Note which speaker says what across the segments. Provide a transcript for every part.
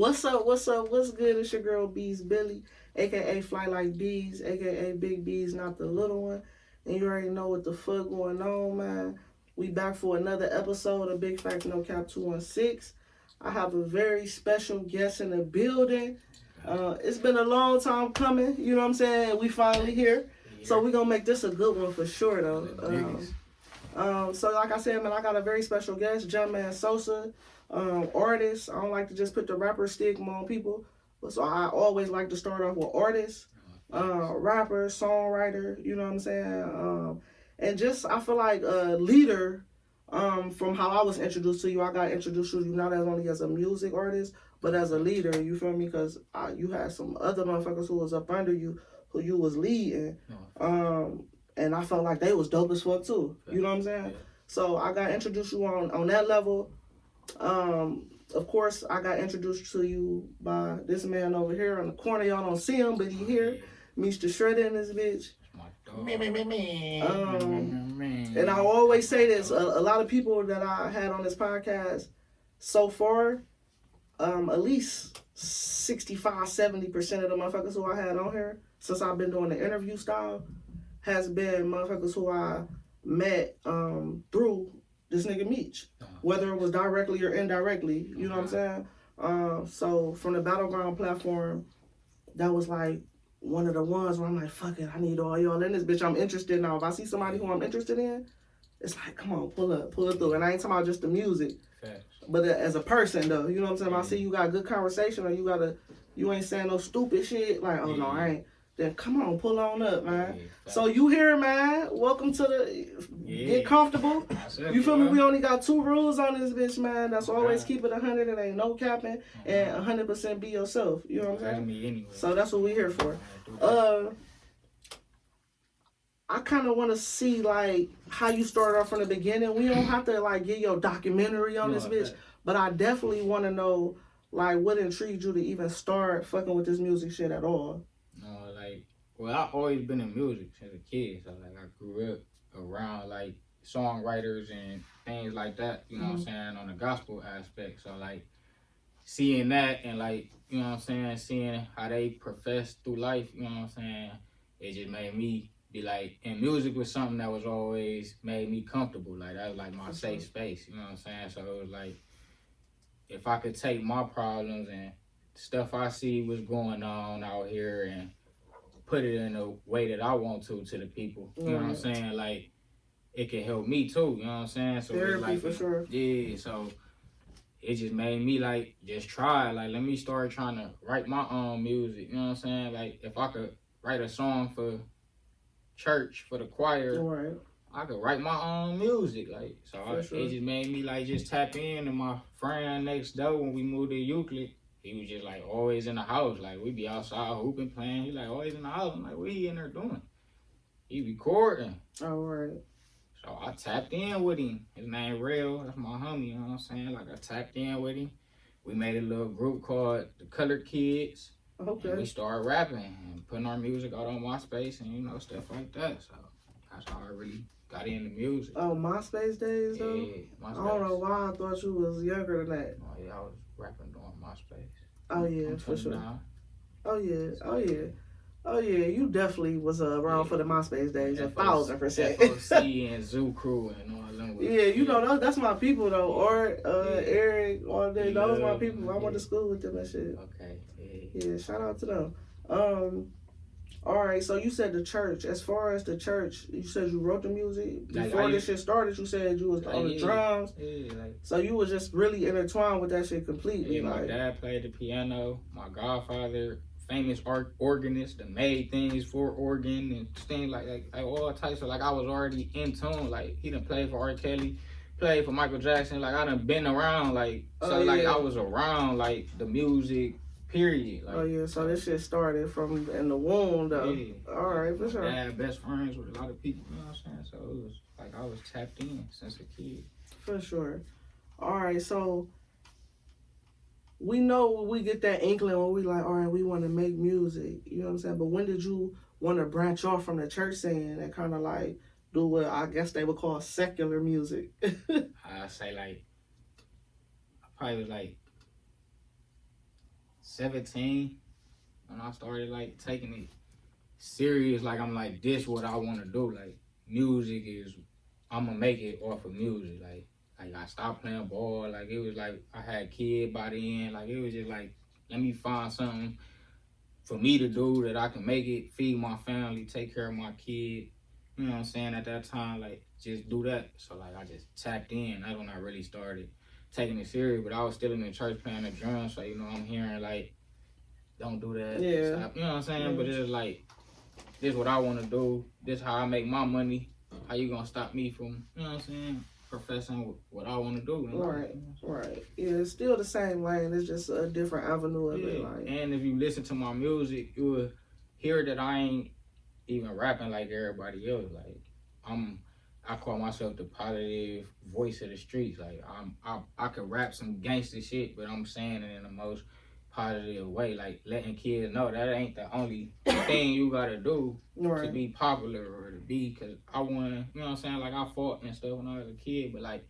Speaker 1: What's up? What's up? What's good? It's your girl Bees Billy, aka Fly Like Bees, aka Big Bees, not the little one. And you already know what the fuck going on, man. We back for another episode of Big Fact No Cap 216. I have a very special guest in the building. It's been a long time coming, you know what I'm saying? We finally here. So we're gonna make this a good one for sure though. So like I said, man, I got a very special guest, Jumpman Sosa, artist. I don't like to just put the rapper stigma on people, but so I always like to start off with artist, rapper, songwriter. You know what I'm saying? And just I feel like a leader. From how I was introduced to you, I got introduced to you not as only as a music artist, but as a leader. You feel me? Because you had some other motherfuckers who was up under you, who you was leading. And I felt like they was dope as fuck too. You know what I'm saying? Yeah. So I got introduced you on that level. Of course, I got introduced to you by this man over here on the corner. Y'all don't see him, but he here. Mr. Shredder in this bitch. And I always say this, a lot of people that I had on this podcast so far, at least 65-70% of the motherfuckers who I had on here since I've been doing the interview style has been motherfuckers who I met through this nigga Meech, whether it was directly or indirectly, you know what I'm saying? So from the Battleground platform, that was like one of the ones where I'm like, fuck it, I need all y'all in this bitch. I'm interested now. If I see somebody who I'm interested in, it's like, come on, pull it through. And I ain't talking about just the music, but as a person though, you know what I'm saying? If I see you got good conversation or you ain't saying no stupid shit, like, oh no, I ain't. Then come on, pull on up, man. So you here, man. Welcome to the get comfortable. You feel me? We only got 2 rules on this bitch, man. That's always keep it 100 and ain't no capping, and 100% be yourself. You know what I'm saying? So that's what we here for. I kind of want to see like how you started off from the beginning. We don't have to like get your documentary on this bitch, but I definitely want to know like what intrigued you to even start fucking with this music shit at all.
Speaker 2: Well, I've always been in music since a kid. So, like, I grew up around, like, songwriters and things like that, you know what I'm saying, on the gospel aspect. So, like, seeing that and, like, you know what I'm saying, seeing how they profess through life, you know what I'm saying, it just made me be, like, and music was something that was always made me comfortable. Like, that was, like, my safe space, you know what I'm saying? So, it was, like, if I could take my problems and stuff I see was going on out here and put it in a way that I want to the people. You know what I'm saying? Like, it can help me too. You know what I'm saying? So
Speaker 1: therapy, like, for sure.
Speaker 2: Yeah, so it just made me, like, just try. Like, let me start trying to write my own music. You know what I'm saying? Like, if I could write a song for church, for the choir, I could write my own music. Like, so it just made me, like, just tap in. And my friend next door, when we moved to Euclid, he was just, like, always in the house. Like, we be outside hooping, playing. He, like, always in the house. I'm like, what he in there doing? He recording.
Speaker 1: Oh, right.
Speaker 2: So I tapped in with him. His name Real. That's my homie, you know what I'm saying? Like, I tapped in with him. We made a little group called The Colored Kids.
Speaker 1: Okay.
Speaker 2: And we started rapping and putting our music out on MySpace and, you know, stuff like that. So that's how I really got into music.
Speaker 1: Oh, MySpace days, though?
Speaker 2: Yeah, MySpace.
Speaker 1: I don't know why I thought you was younger than that.
Speaker 2: Oh, yeah, I was rapping on MySpace.
Speaker 1: Oh, yeah, for sure. Oh, yeah, you definitely was around for the MySpace days, 1,000%.
Speaker 2: FOC and Zoo Crew and all them.
Speaker 1: Yeah, you know, that's my people, though. Art, Eric, all day, those my people. I went to school with them and shit.
Speaker 2: Okay,
Speaker 1: yeah, shout out to them. All right, so you said the church. As far as the church, you said you wrote the music. Before this shit started, you said you was on the drums.
Speaker 2: Yeah,
Speaker 1: so you was just really intertwined with that shit completely.
Speaker 2: Yeah, my dad played the piano. My godfather, famous organist, that made things for organ and things like all types of, like, I was already in tune. Like, he done played for R. Kelly, played for Michael Jackson. Like, I done been around, like, so like I was around, like, the music. Period. Like,
Speaker 1: so this shit started from in the womb, though. Yeah. All right, for sure.
Speaker 2: I had best friends with a lot of people, you know what I'm saying? So it was like I was tapped in since a kid.
Speaker 1: For sure. All right, so we know when we get that inkling when we like, all right, we want to make music, you know what I'm saying? But when did you want to branch off from the church scene and kind of like do what I guess they would call secular music?
Speaker 2: I say, like, I probably was like 17 when I started like taking it serious. Like I'm like, this what I want to do. Like music is, I'm gonna make it off of music. Like I stopped playing ball. Like it was like I had kid by the end. Like it was just like, let me find something for me to do that I can make it, feed my family, take care of my kid. You know what I'm saying? At that time, like just do that. So like I just tapped in. That's when I really started taking it serious. But I was still in the church playing the drums, so you know I'm hearing like, don't do that.
Speaker 1: Yeah.
Speaker 2: Stop. You know what I'm saying? But it's like, this is what I want to do. This is how I make my money. How you gonna stop me from, you know what I'm saying, professing what I want to do?
Speaker 1: Right, right. Yeah, it's still the same lane. It's just a different avenue of it. Like.
Speaker 2: And if you listen to my music, you will hear that I ain't even rapping like everybody else. Like I call myself the positive voice of the streets. Like I could rap some gangster shit, but I'm saying it in the most positive way, like letting kids know that ain't the only thing you gotta do to be popular or to be, because I want, you know what I'm saying, like I fought and stuff when I was a kid, but like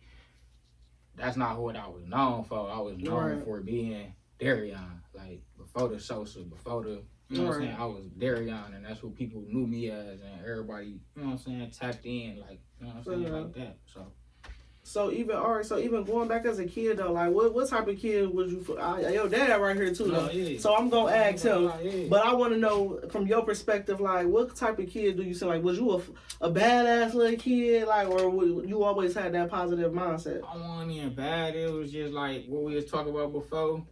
Speaker 2: that's not what I was known for. I was known for being Darion, like before the Sosa, before the, you know what I'm saying, I was Darion, and that's what people knew me as, and everybody, you know what I'm saying, tapped in, like, you know what I'm saying, like that. So
Speaker 1: even going back as a kid though, like what type of kid was you? Your dad right here too though. Yeah. So I'm gonna ask him, but I want to know from your perspective, like what type of kid do you see? Like was you a badass little kid, like, or you always had that positive mindset?
Speaker 2: I wasn't even bad. It was just like what we was talking about before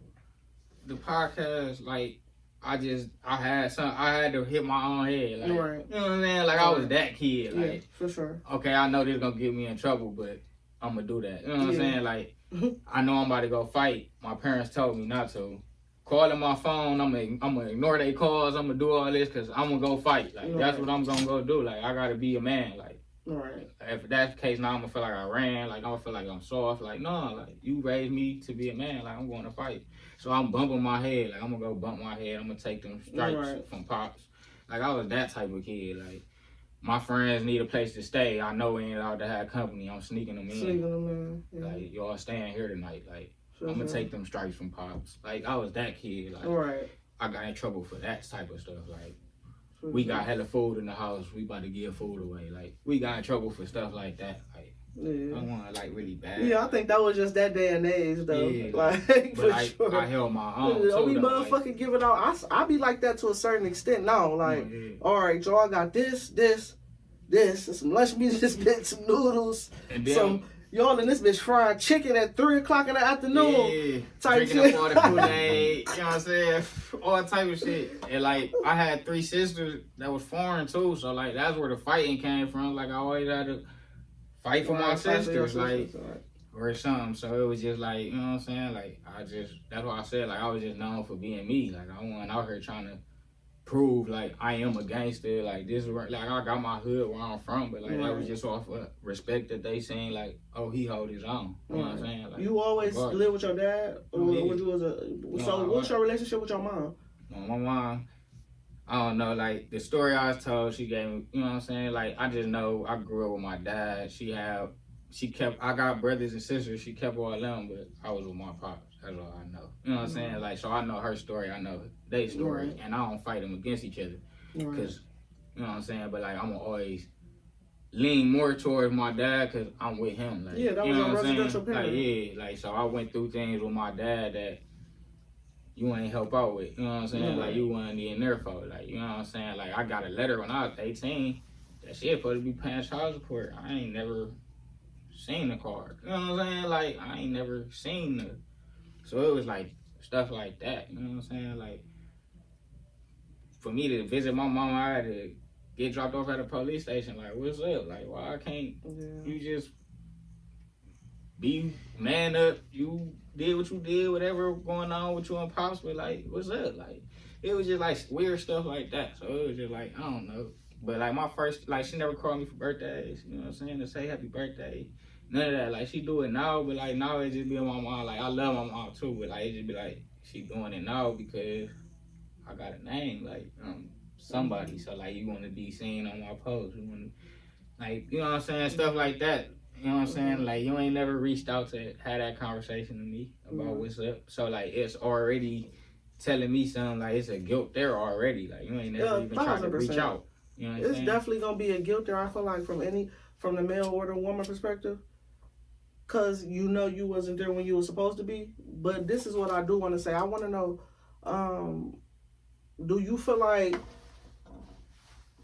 Speaker 2: the podcast. Like I had to hit my own head. Like, you know what I'm saying? Like I was that kid. Like,
Speaker 1: yeah, for sure.
Speaker 2: Okay, I know this gonna get me in trouble, but I'm gonna do that. You know what I'm saying? Like, I know I'm about to go fight. My parents told me not to. Calling my phone, I'm gonna ignore their calls. I'm gonna do all this because I'm gonna go fight. Like, that's what I'm gonna go do. Like, I gotta be a man. Like, if that's the case, now I'm gonna feel like I ran. Like, I'm gonna feel like I'm soft. Like, no, like, you raised me to be a man. Like, I'm going to fight. So I'm bumping my head. Like, I'm gonna go bump my head. I'm gonna take them stripes from Pops. Like, I was that type of kid. Like, my friends need a place to stay. I know we ain't allowed to have company. I'm sneaking them in. Yeah. Like, y'all staying here tonight. Like, I'm gonna take them stripes from Pops. Like, I was that kid. Like, I got in trouble for that type of stuff. Like, we got hella food in the house. We about to give food away. Like, we got in trouble for stuff like that. Like, I want like really bad.
Speaker 1: Yeah, I think that was just that day and age though.
Speaker 2: Yeah,
Speaker 1: like
Speaker 2: but I held my own.
Speaker 1: Are we motherfucking giving out? I be like that to a certain extent now. Like, all right, y'all got this, and some lunch meat, some noodles,
Speaker 2: and then,
Speaker 1: some y'all in this bitch frying chicken at 3:00 in the afternoon.
Speaker 2: Yeah,
Speaker 1: type
Speaker 2: drinking
Speaker 1: shit.
Speaker 2: Up all the Kool-Aid, you know what I'm saying? All type of shit. And like, I had 3 sisters that was foreign too, so like that's where the fighting came from. Like I always had to fight for my sisters, like, or something. So it was just like, you know what I'm saying? Like that's why I said, like, I was just known for being me. Like I wasn't out here trying to prove like I am a gangster. Like this is where, like, I got my hood where I'm from, but like that was just off of respect that they seen, like, oh, he hold his own. You know what I'm saying? Like,
Speaker 1: you always live with your dad, or was you so what's your relationship with your mom?
Speaker 2: My mom, I don't know, like the story I was told, she gave me, you know what I'm saying? Like I just know I grew up with my dad. I got brothers and sisters. She kept all them, but I was with my pops. That's all I know. You know what I'm saying? Like, so I know her story. I know their story, and I don't fight them against each other, because you know what I'm saying. But like, I'm gonna always lean more towards my dad because I'm with him. Like,
Speaker 1: that was a residential parent.
Speaker 2: Like, like, so I went through things with my dad that you ain't help out with. You know what I'm saying? Like, you wasn't in there for. Like, you know what I'm saying? Like, I got a letter when I was 18 that shit supposed to be paying child support. I ain't never seen the card. You know what I'm saying? Like, I ain't never seen the. So it was like stuff like that. You know what I'm saying? Like, for me to visit my mom, I had to get dropped off at a police station. Like, what's up? Like, why I can't you just be man up? You did what you did, whatever going on with you and Pops, but like, what's up? Like, it was just like weird stuff like that. So it was just like, I don't know. But like my first, like, she never called me for birthdays, you know what I'm saying, to say happy birthday. None of that. Like, she do it now, but like now it just be on my mind. Like, I love my mom too, but like it just be like she doing it now because I got a name, like somebody. So like, you want to be seen on my post. You want to, like, you know what I'm saying, stuff like that. You know what I'm saying? Like, you ain't never reached out to have that conversation to me about what's up. So like, it's already telling me something, like, it's a guilt there already. Like, you ain't never even tried to reach
Speaker 1: 1,000%.
Speaker 2: out. You know what I'm
Speaker 1: It's
Speaker 2: saying?
Speaker 1: definitely gonna be a guilt there. I feel like from the male or the woman perspective, cause you know you wasn't there when you were supposed to be. But this is what I do want to say. I want to know, do you feel like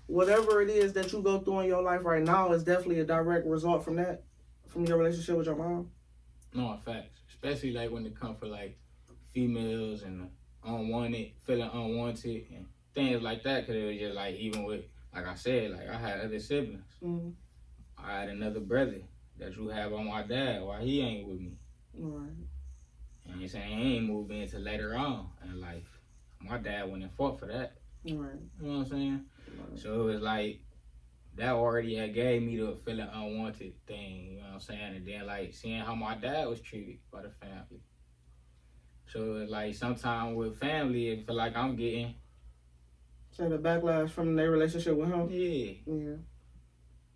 Speaker 1: whatever it is that you go through in your life right now is definitely a direct result from your relationship with your mom?
Speaker 2: No, facts. Especially like when it comes for like females and unwanted, feeling unwanted and things like that. Cause it was just like, even with, like I said, like I had other siblings.
Speaker 1: Mm-hmm.
Speaker 2: I had another brother that you have on my dad while he ain't with me.
Speaker 1: Right.
Speaker 2: And you saying he ain't moved into later on in life. My dad went and fought for that.
Speaker 1: Right.
Speaker 2: You know what I'm saying?
Speaker 1: Right.
Speaker 2: So it was like, that already had gave me the feeling unwanted thing, you know what I'm saying? And then like seeing how my dad was treated by the family. So it's like sometimes with family, it feel like I'm getting...
Speaker 1: So the backlash from their relationship with him?
Speaker 2: Yeah.
Speaker 1: Yeah.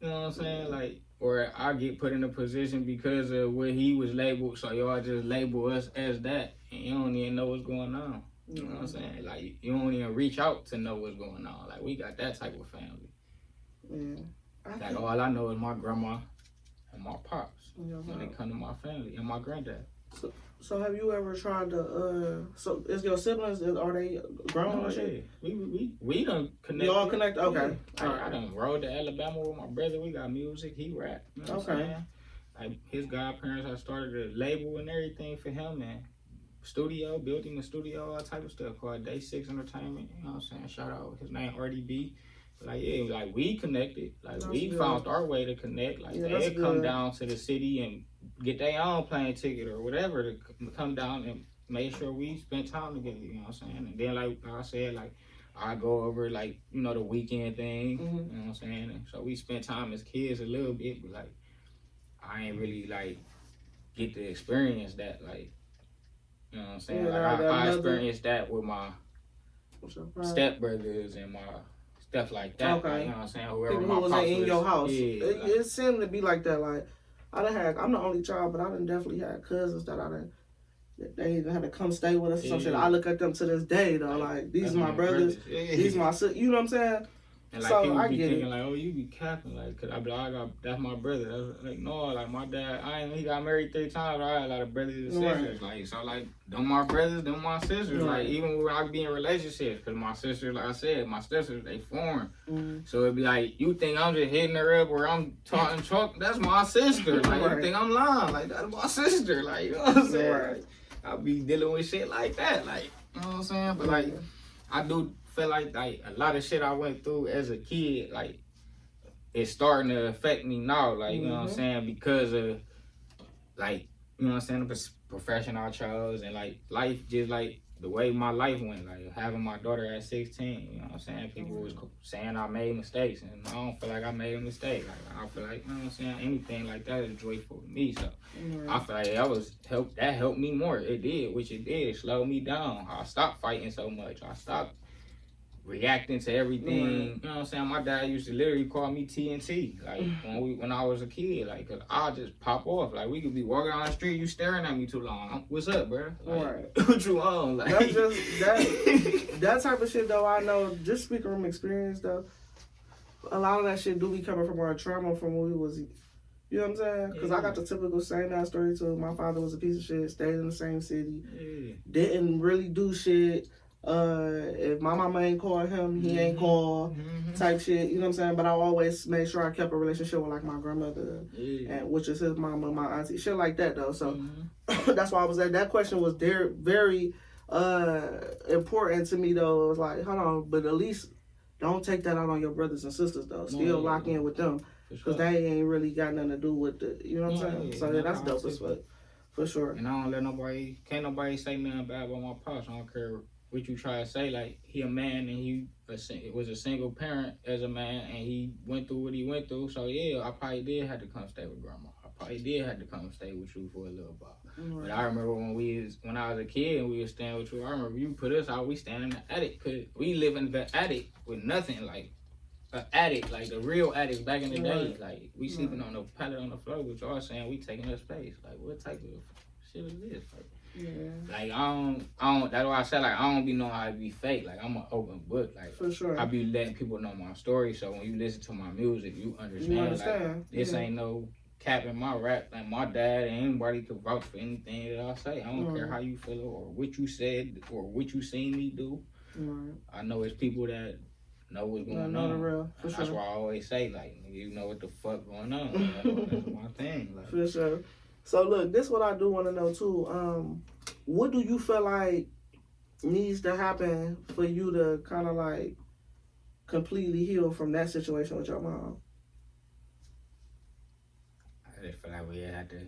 Speaker 2: You know what I'm saying? Like, or I get put in a position because of what he was labeled, so y'all just label us as that, and you don't even know what's going on. You know what I'm saying? Like, you don't even reach out to know what's going on. Like, we got that type of family.
Speaker 1: Yeah.
Speaker 2: Like, all I know is my grandma and my pops when
Speaker 1: Yeah.
Speaker 2: they come to my family, and my granddad.
Speaker 1: So have you ever tried to, so is your siblings, are they grown and shit?
Speaker 2: We done connected.
Speaker 1: You all connect? Okay.
Speaker 2: Yeah. I done rode to Alabama with my brother. We got music. He rap. You know what I'm saying? Like, his godparents, I started a label and everything for him, and studio, building a studio, all type of stuff called Day 6 Entertainment. You know what I'm saying? Shout out his name, RDB. Like, yeah, like, we connected. Like,
Speaker 1: That's
Speaker 2: we
Speaker 1: good.
Speaker 2: Found our way to connect. Like, they'd come down to the city and get their own plane ticket or whatever to come down and make sure we spent time together, you know what I'm saying? And then, like I said, like, I go over, like, you know, the weekend thing, you know what I'm saying? And so we spent time as kids a little bit, but, like, I ain't really, like, get to experience that, like, you know what I'm saying?
Speaker 1: Yeah,
Speaker 2: like, I experienced that with my stepbrothers and my stuff like that.
Speaker 1: Okay.
Speaker 2: Like, you know what I'm saying? Whoever
Speaker 1: People
Speaker 2: my
Speaker 1: who was
Speaker 2: pops
Speaker 1: in your house.
Speaker 2: Yeah,
Speaker 1: It seemed to be like that. Like, I'm the only child, but I done definitely had cousins that they even had to come stay with us or some shit. I look at them to this day, though. Like, these are my brothers. These my sisters. You know what I'm saying?
Speaker 2: And like,
Speaker 1: so
Speaker 2: people
Speaker 1: I
Speaker 2: be
Speaker 1: get
Speaker 2: thinking
Speaker 1: it.
Speaker 2: like, oh, you be capping, like, cause I be like, that's my brother. That's like, no, like, my dad, he got married 3 times. I had a lot of brothers and sisters. Like, so like, them my brothers, them my sisters. Like, even when I be in relationships, cause my sisters, like I said, my sisters, they foreign. So it'd be like, you think I'm just hitting her up or I'm talking chalk? That's my sister. Like, you think I'm lying? Like, that's my sister. Like, you know what I'm saying? Like, I be dealing with shit like that. Like, you know what I'm saying? But like, I do feel like a lot of shit I went through as a kid, like, it's starting to affect me now, like, you know what I'm saying, because of, like, you know what I'm saying, the profession I chose, and, like, life, just, like, the way my life went, like, having my daughter at 16, you know what I'm saying, people was saying I made mistakes, and I don't feel like I made a mistake, like, I feel like, you know what I'm saying, anything like that is joyful to me, so, I feel like that helped me more, it did, which it did, slow me down, I stopped fighting so much, I stopped reacting to everything, you know what I'm saying? My dad used to literally call me TNT, like, when I was a kid, like, cause I just pop off, like, we could be walking down the street, you staring at me too long, what's up, bro? Like, what you on? Like,
Speaker 1: that's just, that type of shit, though, I know, just speaking from experience, though, a lot of that shit do be coming from our trauma from when we was, you know what I'm saying? Because I got the typical same that story, too. My father was a piece of shit, stayed in the same city, didn't really do shit. If my mama ain't call him, he ain't call, type shit, you know what I'm saying? But I always made sure I kept a relationship with, like, my grandmother, and which is his mama, my auntie, shit like that, though. So that's why I was like, that question was very important to me, though. It was like, hold on, but at least don't take that out on your brothers and sisters, though. Still lock in with them, because they ain't really got nothing to do with the, you know what I'm saying? So yeah, that's dope as fuck, for sure.
Speaker 2: And I don't let can't nobody say nothing bad about my pops. I don't care what you try to say, like, he a man and he was a single parent as a man, and he went through what he went through. So yeah, I probably did have to come stay with grandma. I probably did have to come stay with you for a little while. But I remember when I was a kid and we was staying with you, I remember you put us out, we stand in the attic, cause we live in the attic with nothing, like an attic, like the real attics back in the day. Like, we sleeping on the pallet on the floor, but y'all saying we taking up space. Like, what type of shit is this? Like, Like I don't. That's why I said like I don't be knowing how to be fake. Like I'm an open book. Like
Speaker 1: for sure.
Speaker 2: I be letting people know my story. So when you listen to my music, you understand. Like this ain't no cap in my rap. Like my dad and anybody could vouch for anything that I say. I don't care how you feel or what you said or what you seen me do. I know it's people that know what's going on.
Speaker 1: Real, for
Speaker 2: that's
Speaker 1: sure.
Speaker 2: why I always say like you know what the fuck going on. That's my thing. Like.
Speaker 1: For sure. So look, this is what I do want to know too. What do you feel like needs to happen for you to kind of like completely heal from that situation with your mom?
Speaker 2: I just feel like we had to.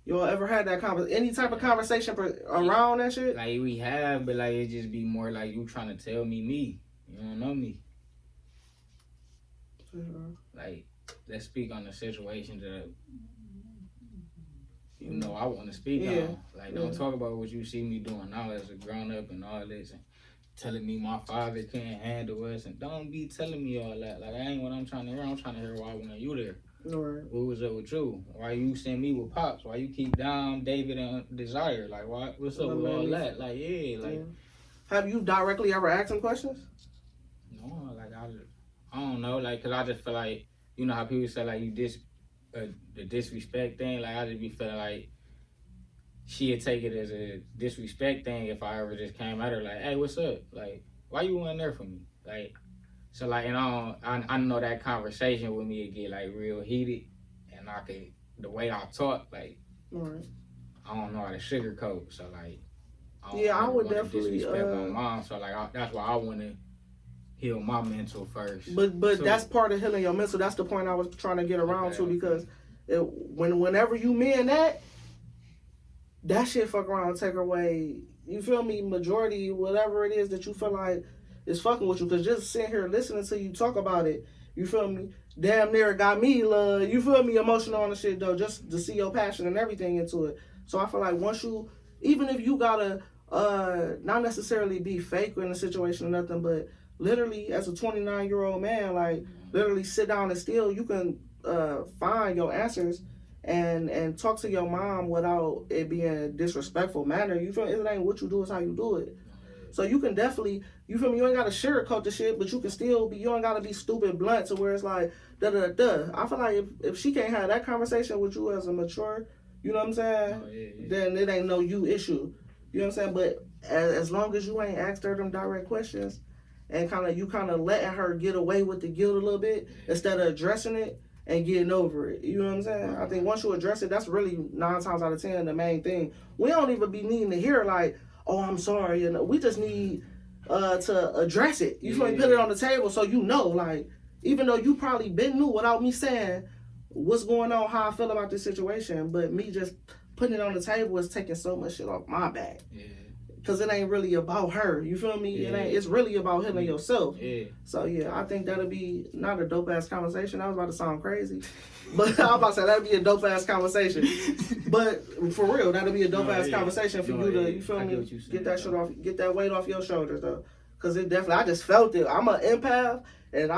Speaker 1: Y'all ever had that any type of conversation around that shit?
Speaker 2: Like we have, but like it just be more like you trying to tell me. You don't know me. Like let's speak on the situation that you know I want to speak on. Like don't talk about what you see me doing now as a grown up and all this and telling me my father can't handle us and don't be telling me all that. Like that ain't what I'm trying to hear. I'm trying to hear why I want you there.
Speaker 1: Right.
Speaker 2: What was up with you? Why you send me with Pops? Why you keep down David and Desire? Like why? What's up with all that? Like
Speaker 1: Have you directly ever asked him questions?
Speaker 2: No, like I don't know, like cause I just feel like you know how people say like you the disrespect thing. Like I just be feeling like she'd take it as a disrespect thing if I ever just came at her like, hey, what's up? Like why you weren't there for me? Like. So like, and I know that conversation with me would get like real heated, and the way I talk, like, I don't know how to sugarcoat. So like,
Speaker 1: I would definitely
Speaker 2: disrespect my mom. So like, that's why I want to heal my mental first.
Speaker 1: But so, that's part of healing your mental. That's the point I was trying to get around to because whenever you mean that shit fuck around and take away. You feel me? Majority, whatever it is that you feel like. Is fucking with you because just sitting here listening to you talk about it, you feel me? Damn near got me, you feel me? Emotional on the shit though, just to see your passion and everything into it. So I feel like once you, even if you gotta not necessarily be fake in a situation or nothing, but literally as a 29-year-old man, like literally sit down and still you can find your answers and talk to your mom without it being a disrespectful manner. You feel me? It ain't what you do, it's how you do it. So you can definitely, you feel me, you ain't got to sugarcoat the shit, but you can still be, you don't got to be stupid blunt to where it's like, da-da-da-da. I feel like if she can't have that conversation with you as a mature, you know what I'm saying, then it ain't no you issue. You know what I'm saying? But as long as you ain't asked her them direct questions and you letting her get away with the guilt a little bit instead of addressing it and getting over it. You know what I'm saying? I think once you address it, that's really 9 times out of 10 the main thing. We don't even be needing to hear like, oh, I'm sorry. You know, we just need to address it. You feel me? Put it on the table so you know, like, even though you probably been knew without me saying what's going on, how I feel about this situation, but me just putting it on the table is taking so much shit off my back. Because it ain't really about her. You feel me? It's really about healing yourself. So, I think that'll be not a dope-ass conversation. I was about to sound crazy. But I was about to say, that'd be a dope-ass conversation. But for real, that'll be a dope-ass conversation for you to, you feel me, get that shit off, get that weight off your shoulders, though. Because it definitely, I just felt it. I'm an empath, and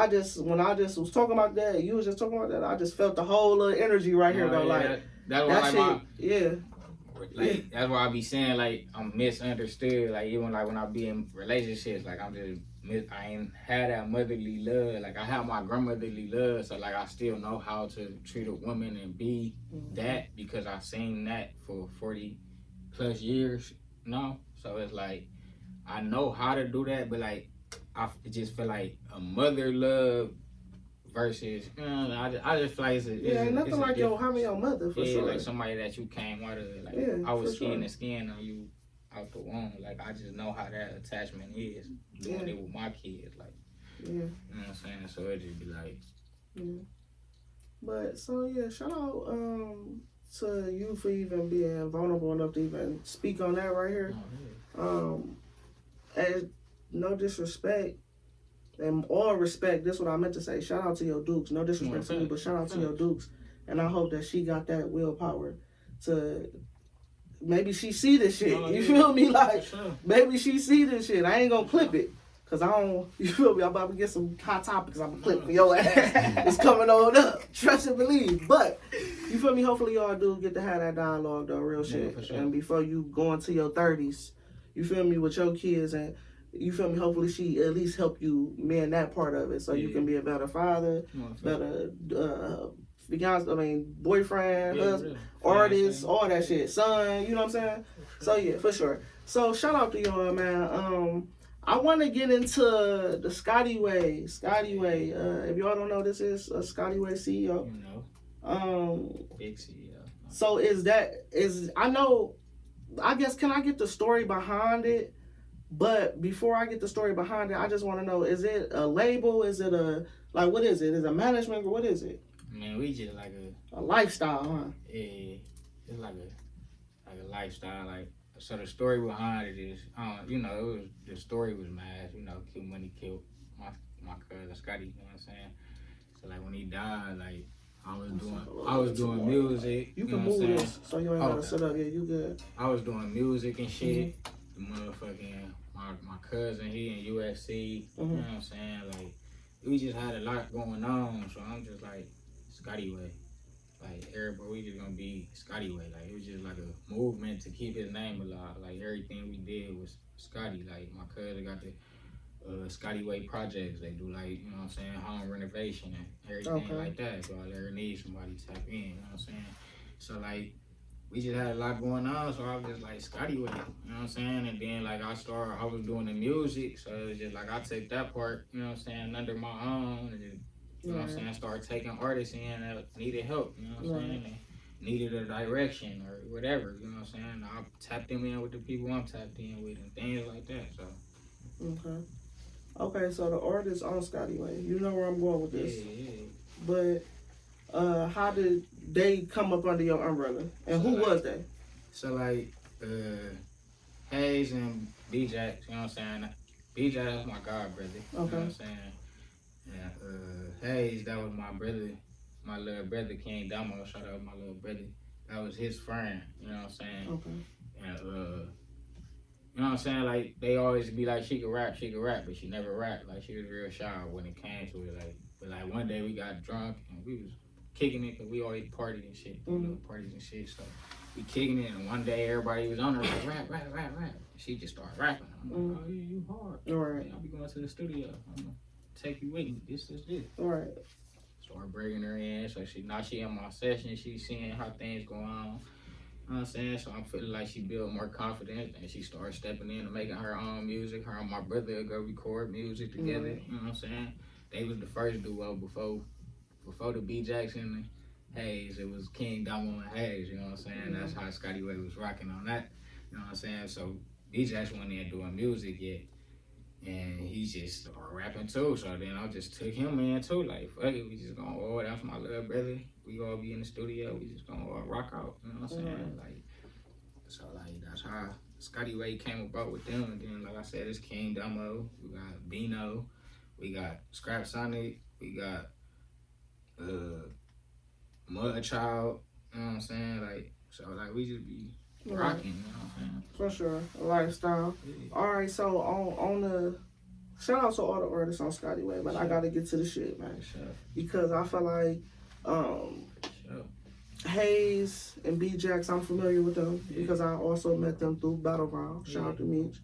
Speaker 1: when I just was talking about that, you was just talking about that, I just felt the whole energy right here, though. Like, that shit,
Speaker 2: Like that's why I be saying like I'm misunderstood. Like even like when I be in relationships, like I ain't had that motherly love. Like I have my grandmotherly love, so like I still know how to treat a woman and be that because I've seen that for 40 plus years now. So it's like I know how to do that, but like I just feel like a mother love versus, I just feel like
Speaker 1: ain't nothing like having your mother for sure.
Speaker 2: Like somebody that you came out of, like I was skin to skin on you out the womb. Like I just know how that attachment is. Doing it with my kids, like you know what I'm saying. So it just be like,
Speaker 1: But so shout out to you for even being vulnerable enough to even speak on that right here. And no disrespect. And all respect, this is what I meant to say. Shout out to your Dukes. No disrespect to you, but shout out to your Dukes. And I hope that she got that willpower to maybe she see this shit. You feel me? Like maybe she see this shit. I ain't gonna clip it. Cause I don't, you feel me? I'm about to get some hot topics. I'm gonna click for your ass. It's coming on up. Trust and believe. But you feel me? Hopefully y'all do get to have that dialogue though, real shit.
Speaker 2: For sure.
Speaker 1: And before you go into your 30s, you feel me, with your kids, and you feel me? Hopefully she at least help you mend that part of it, so you can be a better father, better fiance, boyfriend, husband, artist, all that shit, son. You know what I'm saying? So yeah, for sure. So shout out to y'all, man. I want to get into the ScottyWay. ScottyWay. If y'all don't know, this is a ScottyWay CEO.
Speaker 2: You know. Big CEO.
Speaker 1: So I guess, can I get the story behind it? But before I get the story behind it, I just want to know, is it a label? Is it what is it? Is it management, or what is it?
Speaker 2: Man, we just like
Speaker 1: a lifestyle, huh?
Speaker 2: Yeah, it's like a lifestyle. Like, so the story behind it is, the story was mad. Kill Money killed my cousin Scotty. You know what I'm saying? So like when he died, like I was doing music.
Speaker 1: You can move this, so you ain't gotta sit up. Yeah, you good.
Speaker 2: I was doing music and shit. The motherfucking my cousin, he in USC. You know what I'm saying? Like we just had a lot going on, so I'm just like ScottyWay. Like everybody, we just gonna be ScottyWay. Like it was just like a movement to keep his name alive. Like everything we did was Scotty. Like my cousin got the ScottyWay projects. They do, like, you know what I'm saying, home renovation and everything like that. So I ever need somebody to tap in. You know what I'm saying? So like we just had a lot going on. So I was just like ScottyWay. You know what I'm saying? And then like I was doing the music. So it was just like I took that part. You know what I'm saying, under my own. And just, you know what I'm saying, started taking artists in that needed help, you know what I'm saying, and needed a direction or whatever, you know what I'm saying. I tapped them in with the people I'm tapped in with and things like that, so.
Speaker 1: Okay, so the artists on ScottyWay, you know where I'm going with this.
Speaker 2: Yeah.
Speaker 1: But how did they come up under your umbrella? And so who was they?
Speaker 2: So like, Hayes and B-Jack, you know what I'm saying. B-Jack, that's my god brother, you know what I'm saying. Yeah, Hayes, that was my brother, my little brother, King Damo. Shout out my little brother. That was his friend, you know what I'm saying? And, you know what I'm saying? Like, they always be like, she could rap, but she never rapped. Like, she was real shy when it came to it. Like, but like one day we got drunk and we was kicking it because we always partied and shit, you know, parties and shit. So we kicking it, and one day everybody was on her like, rap. She just started rapping. I'm like, oh yeah, you hard.
Speaker 1: Right.
Speaker 2: I'll be going to the studio. I'm gonna take you with me. This.
Speaker 1: Right.
Speaker 2: Start bringing her in. So she in my session. She's seeing how things go on. You know what I'm saying? So I'm feeling like she built more confidence, and she started stepping in and making her own music. Her and my brother go record music together. You know what I'm saying? They was the first duo before the B Jackson and Hayes. It was King Damo and Hayes. You know what I'm saying? That's how ScottyWay was rocking on that. You know what I'm saying? So B Jackson wasn't there doing music yet. And he just started rapping too, so then I just took him in too. Like, fuck it, we just gonna, that's my little brother. We all be in the studio, we just gonna rock out, you know what I'm saying? Like, so like, that's how ScottyWay came about with them. And then, like I said, it's King Damo, we got Bino, we got Scrap Sonic, we got Mud Child, you know what I'm saying? Like, so like, we just be rocking, you know what I'm saying?
Speaker 1: For sure, a lifestyle. Yeah. All right, so on the shout out to all the artists on ScottyWay, but I gotta get to the shit, man, because I feel like Hayes and B Jacks, I'm familiar with them because I also met them through Battleground. Shout out to Meech.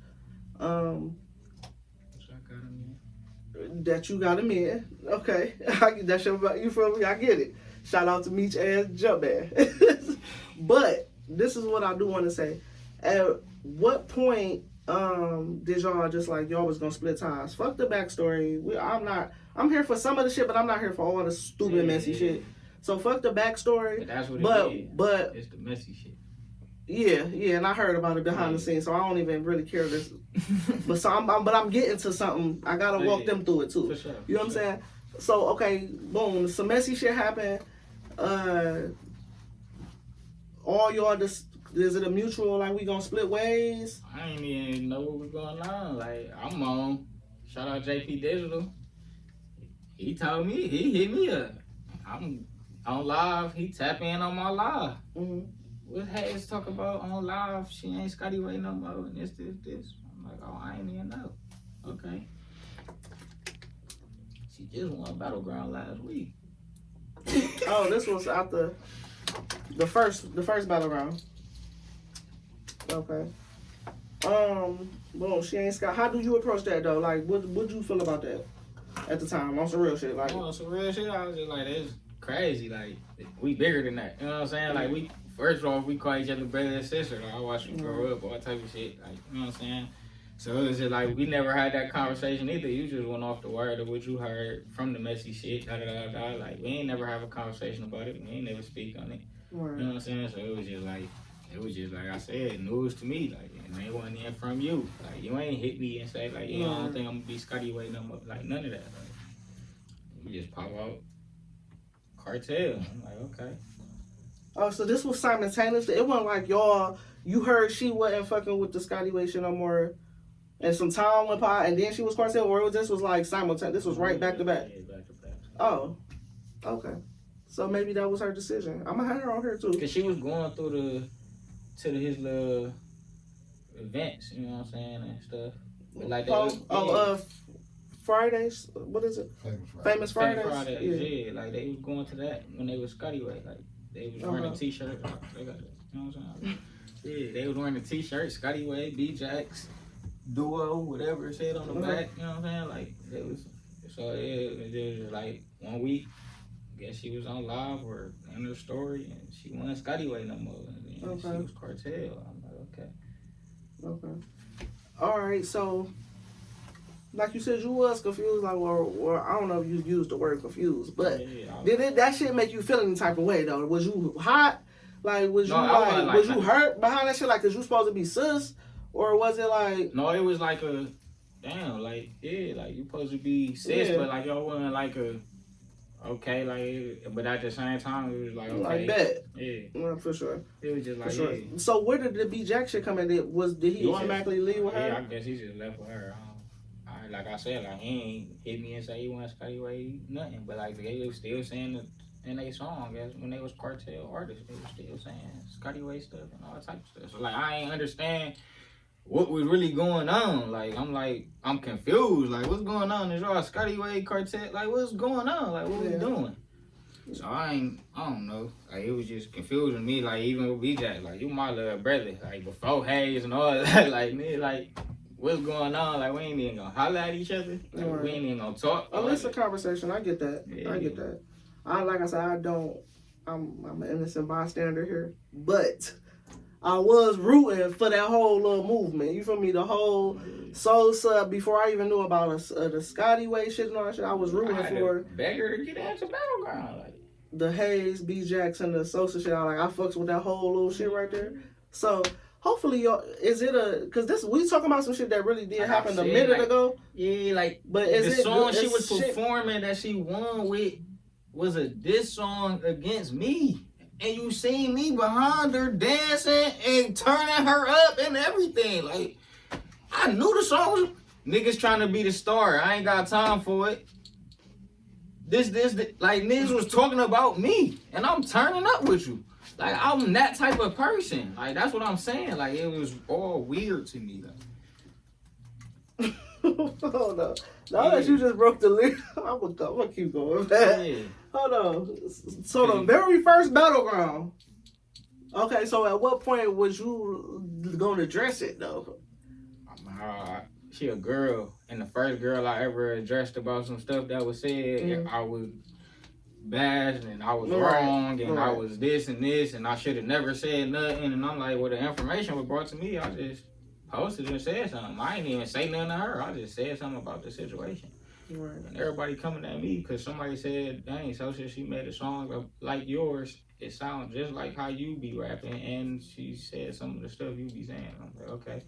Speaker 1: That you got him in. Okay, that's your, you feel me? I get it. Shout out to Meech and Jumpman. But this is what I do want to say. At what point did y'all just like, y'all was gonna split ties? Fuck the backstory. I'm here for some of the shit, but I'm not here for all the stupid messy shit. So fuck the backstory.
Speaker 2: But that's what it is.
Speaker 1: But
Speaker 2: it's the messy shit.
Speaker 1: Yeah, and I heard about it behind the scenes, so I don't even really care this. But I'm getting to something. I gotta walk them through it too.
Speaker 2: For sure.
Speaker 1: You know what I'm saying? So okay, boom, some messy shit happened. All y'all just, is it a mutual, like, we gonna split ways?
Speaker 2: I ain't even know what was going on. Like, I'm on. Shout out JP Digital. He told me, he hit me up. I'm on live. He tap in on my live. What Hayes talk about on live? She ain't ScottyWay no more. And this. I'm like, oh, I ain't even know. Okay. She just won Battleground last week.
Speaker 1: Oh, this was after the first Battleground. Okay. Boom, she ain't Scott. How do you approach that though? Like, what you feel about that at the time? On some real shit, like.
Speaker 2: On some real shit, I was just like, that's crazy. Like, we bigger than that. You know what I'm saying? Like, we first off, we call each other brother and sister. Like, I watched them grow up, all type of shit. Like, you know what I'm saying? So it was just like we never had that conversation either. You just went off the word of what you heard from the messy shit. Da da da da. Like, we ain't never have a conversation about it. We ain't never speak on it.
Speaker 1: Right.
Speaker 2: You know what I'm saying? So it was just like I said, news to me. Like, and they wasn't in from you. Like, you ain't hit me and say like, I don't think I'm gonna be ScottyWay no more. Like, none of that. Like, you just pop out cartel. I'm like, okay.
Speaker 1: Oh, so this was simultaneous. It wasn't like you heard she wasn't fucking with the ScottyWay shit no more, and some time went by, and then she was cartel, or this was like simultaneous. This was right back to back.
Speaker 2: Yeah, back to back.
Speaker 1: Oh, okay. So maybe that was her decision. I'm gonna have her on here too.
Speaker 2: Cause she was going through his little events, you know what I'm saying, and stuff. But like that.
Speaker 1: Fridays. What is it? Famous Fridays.
Speaker 2: Yeah, like they was going to that when they was ScottyWay. Like they was wearing a t-shirt. They got it. You know what I'm saying? Yeah, they was wearing a t-shirt, ScottyWay, B-Jacks, Duo, whatever it said on the back. You know what I'm saying? Like it was. So it was like 1 week. I guess she was on live or in her story, and she wasn't ScottyWay no more. And then she was cartel. I'm like,
Speaker 1: okay. All right, so. Like you said, you was confused. Like, or I don't know if you used the word confused, but did that shit make you feel any type of way though? Was you hot? Like, was you was you hurt behind that shit? Like, cause you supposed to be sis, or was it like?
Speaker 2: No, it was like a damn. Like, yeah, like you supposed to be sis, but like y'all wasn't like a okay. Like, but at the same time, it was like okay,
Speaker 1: like that.
Speaker 2: Yeah,
Speaker 1: well, for sure.
Speaker 2: It was just like
Speaker 1: sure. Yeah. So where did the B Jack shit come in? Did he automatically leave with her?
Speaker 2: Yeah, I guess he just left with her. Like I said, like he ain't hit me and say he wants ScottyWay, nothing. But like they was still saying in their song, as when they was cartel artists, they was still saying ScottyWay stuff and all type of stuff. So like I ain't understand what was really going on. Like I'm confused. Like what's going on? Is y'all ScottyWay cartel? Like what's going on? Like what we doing? So I don't know. Like it was just confusing me. Like even with BJ, like you my little brother. Like before Hayes and all that. Like me, like. What's going on? Like, we ain't even gonna holler at each other. Like, we ain't even gonna talk.
Speaker 1: At least a conversation. I get that. Yeah. I get that. Like I said, I'm an innocent bystander here. But I was rooting for that whole little movement. You feel me? The whole Sosa, before I even knew about the ScottyWay shit and all that shit, I was rooting for.
Speaker 2: Beg her to get into Battleground. Like.
Speaker 1: The Hayes, B Jackson, the Sosa shit. I fucks with that whole little shit right there. So. Hopefully, y'all, is it because we talking about some shit that really did happen a minute ago?
Speaker 2: Yeah, like,
Speaker 1: but is
Speaker 2: the song she was performing that she won with was a diss song against me. And you seen me behind her dancing and turning her up and everything. Like, I knew the song was niggas trying to be the star. I ain't got time for it. This, like, niggas was talking about me. And I'm turning up with you. Like, I'm that type of person. Like, that's what I'm saying. Like, it was all weird to me,
Speaker 1: though. Hold on. Now that you just broke the lid, I'm gonna keep going. Yeah. Hold on. So, the very first Battleground. Okay, so at what point was you gonna address it, though?
Speaker 2: She a girl. And the first girl I ever addressed about some stuff that was said, I was bashed and I was wrong and I was this and I should have never said nothing. And I'm like, well, the information was brought to me. I just posted and said something. I ain't even say nothing to her. I just said something about the situation. Right. And everybody coming at me because somebody said, dang, Sosa, she made a song like yours. It sounds just like how you be rapping. And she said some of the stuff you be saying. I'm like, okay.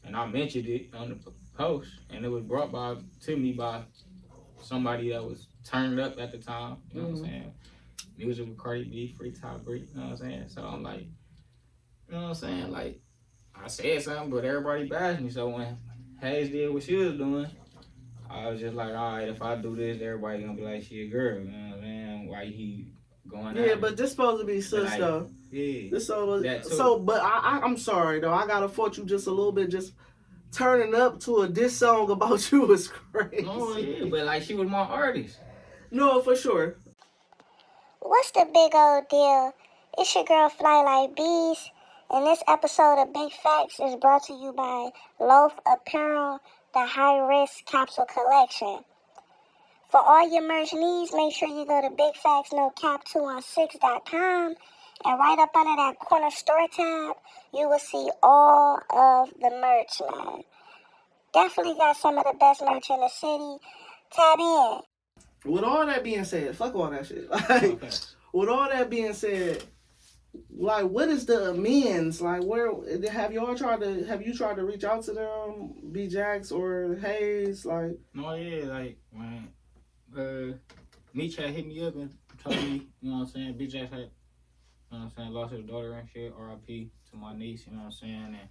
Speaker 2: And I mentioned it on the post. And it was brought to me by somebody that was turned up at the time, you know what I'm saying? Music with Cardi B, free top break, you know what I'm saying? So I'm like, you know what I'm saying? Like, I said something, but everybody bashed me. So when Hayes did what she was doing, I was just like, all right, if I do this, everybody gonna be like, she a girl, you know what I'm saying? Why he going out?
Speaker 1: Yeah, but this supposed to be sis, though.
Speaker 2: Yeah.
Speaker 1: But I'm sorry, though. I gotta fault you just a little bit, just turning up to a diss song about you is crazy.
Speaker 2: Oh yeah, but like she was my artist.
Speaker 1: No, for sure.
Speaker 3: What's the big old deal? It's your girl Fly Like Bees, and this episode of Big Facts is brought to you by Loaf Apparel, the High Risk Capsule Collection. For all your merch needs, make sure you go to BigFactsNoCap216.com, and right up under that corner store tab, you will see all of the merch, man. Definitely got some of the best merch in the city. Tap in.
Speaker 1: With all that being said, fuck all that shit. Like, with all that being said, like, what is the amends? Like, where have you tried to reach out to them, B Jax or Hayes? Like,
Speaker 2: No, yeah, like when Meech had hit me up and told me, you know what I'm saying, B Jax had, you know what I'm saying, lost his daughter and shit, R.I.P. to my niece, you know what I'm saying, and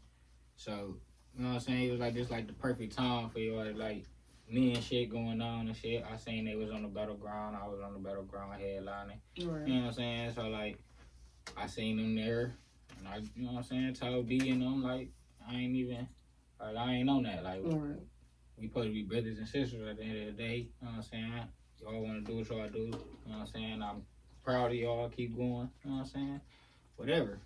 Speaker 2: so, you know what I'm saying, it was like this like the perfect time for y'all to like me and shit going on and shit. I seen they was on the battleground, I was on the battleground headlining,
Speaker 1: right.
Speaker 2: You know what I'm saying, so like I seen them there, and I, you know what I'm saying, told B and them like I ain't on that, like
Speaker 1: right.
Speaker 2: we supposed to be brothers and sisters at the end of the day, you know what I'm saying? Y'all want to do what y'all do, you know what I'm saying? I'm proud of y'all, keep going, you know what I'm saying? Whatever.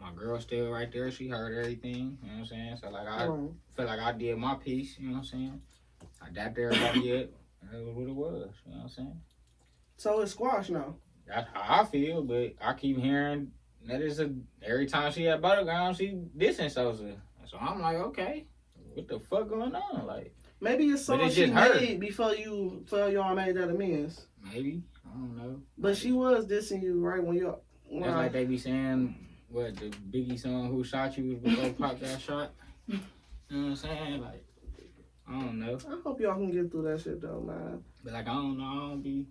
Speaker 2: My girl's still right there, she heard everything, you know what I'm saying? So like I feel like I did my piece, you know what I'm saying? I dapped everybody up, and that was what it was, you know what I'm saying?
Speaker 1: So it's squash now.
Speaker 2: That's how I feel, but I keep hearing that every time she at Battleground, she dissing Sosa. So I'm like, okay, what the fuck going on? Like,
Speaker 1: maybe it's something she made before y'all made that amends.
Speaker 2: Maybe, I don't know.
Speaker 1: But like, she was dissing you right when you.
Speaker 2: That's like they be saying, what, the Biggie song "Who Shot You" was before Pop got shot. You know what I'm saying? Like, I don't know.
Speaker 1: I hope y'all can get through that shit though, man.
Speaker 2: But like, I don't know. I don't be.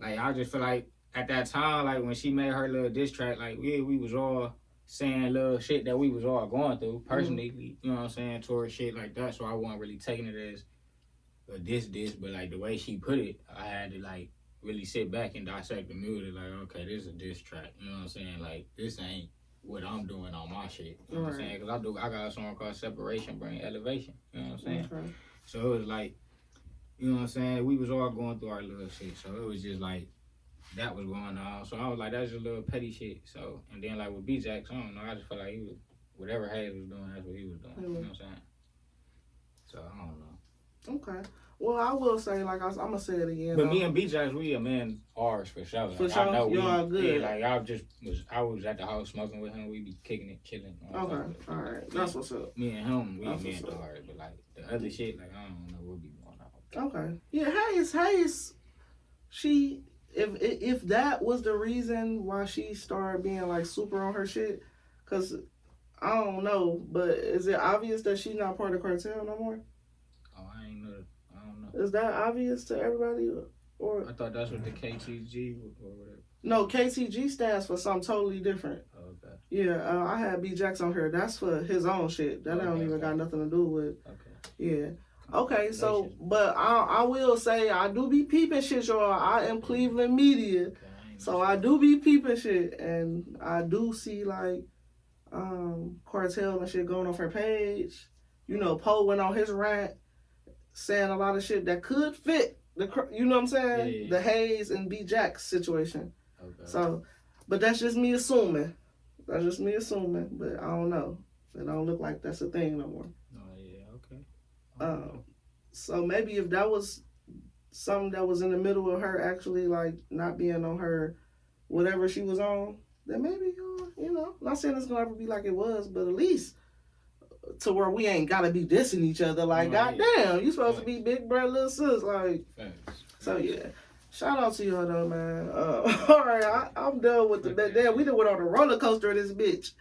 Speaker 2: Like, I just feel like at that time, like when she made her little diss track, like we was all saying little shit that we was all going through personally, you know what I'm saying, towards shit like that. So I wasn't really taking it as a diss, but like the way she put it, I had to like really sit back and dissect the music. Like, okay, this is a diss track, you know what I'm saying? Like, this ain't what I'm doing on my shit, you know what I'm saying? Because I got a song called "Separation Bring Elevation," you know what I'm saying?
Speaker 1: Okay.
Speaker 2: So it was like, you know what I'm saying? We was all going through our little shit, so it was just like that was going on. So I was like, that's just a little petty shit. So, and then like with B Jax, I don't know, I just felt like he was, whatever Hayes was doing, that's what he was doing. You know what I'm saying? So I don't know.
Speaker 1: Okay. Well, I will say, like, I'm gonna say it again.
Speaker 2: But me and B Jax, we amend ours for sure.
Speaker 1: For sure,
Speaker 2: I know
Speaker 1: y'all good.
Speaker 2: Yeah, like I was at the house smoking with him. We be kicking it, chilling.
Speaker 1: Okay, all right, that's what's up.
Speaker 2: Me and him, we amend ours. But like the other shit, like I don't know what be going on.
Speaker 1: Okay, yeah, Hayes, she. If that was the reason why she started being like super on her shit, cause I don't know, but is it obvious that she's not part of cartel no more?
Speaker 2: Oh, I ain't know. I don't know.
Speaker 1: Is that obvious to everybody? Or
Speaker 2: I thought that's what the KTG or whatever.
Speaker 1: No, KTG stands for something totally different.
Speaker 2: Okay.
Speaker 1: Yeah, I had B Jax on here. That's for his own shit. That don't even got nothing to do with.
Speaker 2: Okay.
Speaker 1: Yeah. Okay, so, but I will say, I do be peeping shit, y'all. I am Cleveland media. Okay, so I do be peeping shit. And I do see, like, cartel and shit going off her page. You know, Poe went on his rant saying a lot of shit that could fit, you know what I'm saying?
Speaker 2: Yeah.
Speaker 1: The Hayes and B Jax situation.
Speaker 2: Okay.
Speaker 1: So, but that's just me assuming. But I don't know. It don't look like that's a thing no more.
Speaker 2: Oh, yeah, okay.
Speaker 1: So maybe if that was something that was in the middle of her actually like not being on her whatever she was on, then maybe you know, not saying it's gonna ever be like it was, but at least to where we ain't gotta be dissing each other. Like, goddamn, you supposed to be big brother, little sis. Like, so yeah. Shout out to y'all though, man. All right, I'm done with the damn. We done went on a roller coaster of this bitch.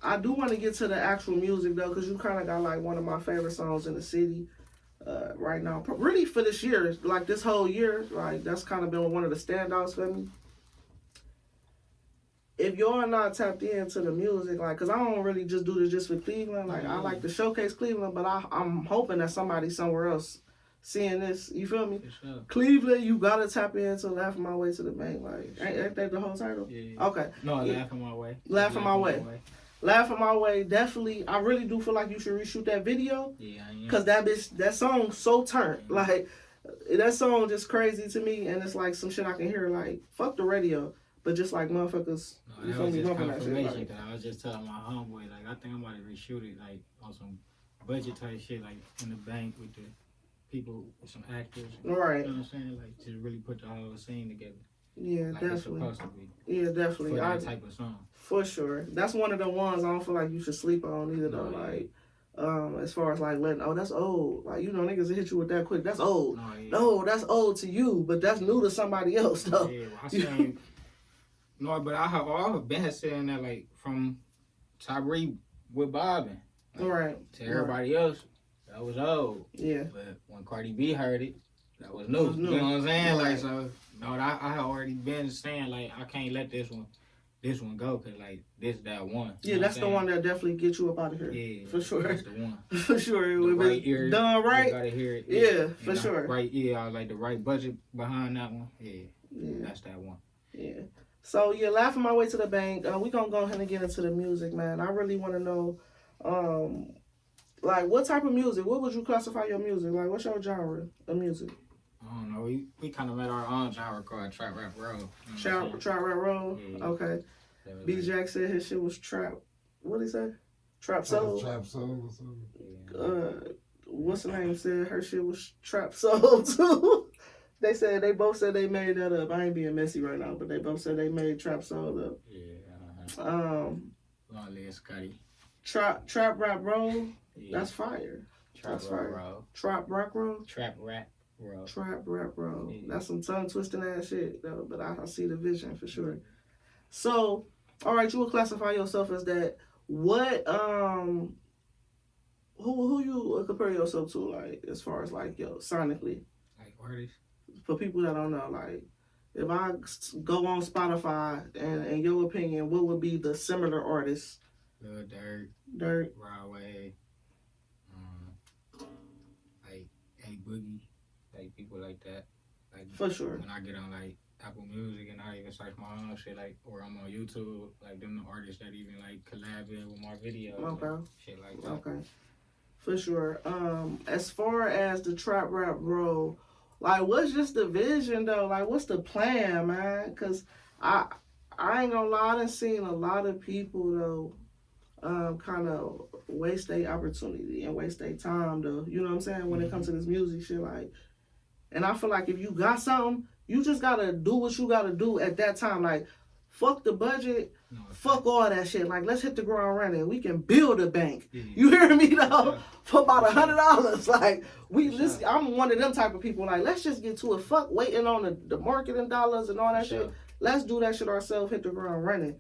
Speaker 1: I do want to get to the actual music though, because you kind of got like one of my favorite songs in the city right now. Really for this year, like this whole year, like that's kind of been one of the standouts for me. If y'all not tapped into the music, like, because I don't really just do this just for Cleveland. Like, I like to showcase Cleveland, but I'm hoping that somebody somewhere else seeing this, you feel me?
Speaker 2: Sure.
Speaker 1: Cleveland, you gotta tap into Laughing My Way to the Bank. Like, ain't that the whole title?
Speaker 2: Yeah.
Speaker 1: Okay.
Speaker 2: No, Laughing My Way.
Speaker 1: Laughing My Way. Laughing My Way, definitely. I really do feel like you should reshoot that video.
Speaker 2: Yeah,
Speaker 1: Cause that song so turned. Like, that song just crazy to me, and it's like some shit I can hear. Like, fuck the radio, but just like motherfuckers.
Speaker 2: No,
Speaker 1: You
Speaker 2: that
Speaker 1: feel
Speaker 2: was
Speaker 1: me?
Speaker 2: just
Speaker 1: Bumping that shit.
Speaker 2: confirmation
Speaker 1: Like,
Speaker 2: because I was just telling my homeboy, like, I think I'm about to reshoot it, like, on some budget type shit, like, in the bank with the people, with some actors.
Speaker 1: right.
Speaker 2: You know what I'm saying? Like, to really put the whole scene together.
Speaker 1: Yeah,
Speaker 2: Like
Speaker 1: definitely.
Speaker 2: it's supposed to be.
Speaker 1: Yeah, definitely.
Speaker 2: For that type of song.
Speaker 1: For sure. That's one of the ones I don't feel like you should sleep on either, though.
Speaker 2: No, yeah.
Speaker 1: Like, as far as like letting, that's old. Like, you know, niggas will hit you with that quick. That's old.
Speaker 2: No, yeah.
Speaker 1: No, that's old to you, but that's new to somebody else, though.
Speaker 2: Yeah, well, I seen. No, but I have been saying that, like, from Tyree with Bobbin. Like,
Speaker 1: Right.
Speaker 2: To everybody else, that was old.
Speaker 1: Yeah.
Speaker 2: But when Cardi B heard it, that was new. You know what I'm saying?
Speaker 1: Right.
Speaker 2: Like, so, no, I had already been saying, like, I can't let this one go, because, like, this that one.
Speaker 1: Yeah, that's the one that definitely gets you up out of here.
Speaker 2: Yeah.
Speaker 1: For sure.
Speaker 2: That's the one.
Speaker 1: For sure.
Speaker 2: The
Speaker 1: If
Speaker 2: right
Speaker 1: it's
Speaker 2: ear,
Speaker 1: done right.
Speaker 2: You gotta hear it.
Speaker 1: Yeah, for
Speaker 2: And
Speaker 1: sure.
Speaker 2: Right, yeah, like the right budget behind that one. Yeah. That's that one.
Speaker 1: Yeah. So, yeah, Laughing My Way to the Bank. We gonna go ahead and get into the music, man. I really want to know, like, what type of music? What would you classify your music? Like, what's your genre of music?
Speaker 2: I don't know. We kind of made our own genre called Trap Rap Roll.
Speaker 1: Trap Rap Roll?
Speaker 2: Yeah.
Speaker 1: Okay. B Jack said his shit was trap. What'd he say? Trap Soul?
Speaker 4: Trap Soul or something.
Speaker 1: What's the name said her shit was Trap Soul too. They both said they made that up. I ain't being messy right now, but they both said they made Trap Soul up.
Speaker 2: Yeah.
Speaker 1: Long
Speaker 2: live Scotty.
Speaker 1: Trap Rap Roll.
Speaker 2: Yeah.
Speaker 1: That's fire.
Speaker 2: Trap
Speaker 1: That's
Speaker 2: Rap
Speaker 1: fire.
Speaker 2: Roll.
Speaker 1: Trap Rap Roll.
Speaker 2: Trap Rap Roll.
Speaker 1: Trap Rap Roll.
Speaker 2: Yeah.
Speaker 1: That's some tongue twisting ass shit though, but I see the vision for sure. So, all right, you would classify yourself as that. What who you compare yourself to, like, as far as like sonically?
Speaker 2: Like artists.
Speaker 1: For people that don't know, like, if I go on Spotify and in your opinion, what would be the similar artists?
Speaker 2: Lil
Speaker 1: Dirt.
Speaker 2: Broadway. Like A Boogie. Like people like that. Like
Speaker 1: For sure.
Speaker 2: When I get on like Apple Music and I even search my own shit, like, or I'm on YouTube, like them the artists that even like collab with my videos.
Speaker 1: Okay.
Speaker 2: And shit like that.
Speaker 1: Okay. For sure. As far as the Trap Rap Roll, like, what's just the vision though? Like, what's the plan, man? Cause I ain't gonna lie, I done seen a lot of people though, kind of waste their opportunity and waste their time though. You know what I'm saying? When it comes to this music shit, like, and I feel like if you got something, you just gotta do what you gotta do at that time. Like, fuck the budget.
Speaker 2: No,
Speaker 1: Fuck all that shit. Like, let's hit the ground running. We can build a bank.
Speaker 2: Yeah.
Speaker 1: You hear me though?
Speaker 2: Yeah.
Speaker 1: For about $100. Like,
Speaker 2: For
Speaker 1: I'm one of them type of people. Like, let's just get to it. Fuck waiting on the marketing dollars and all that shit. Let's do that shit ourselves. Hit the ground running.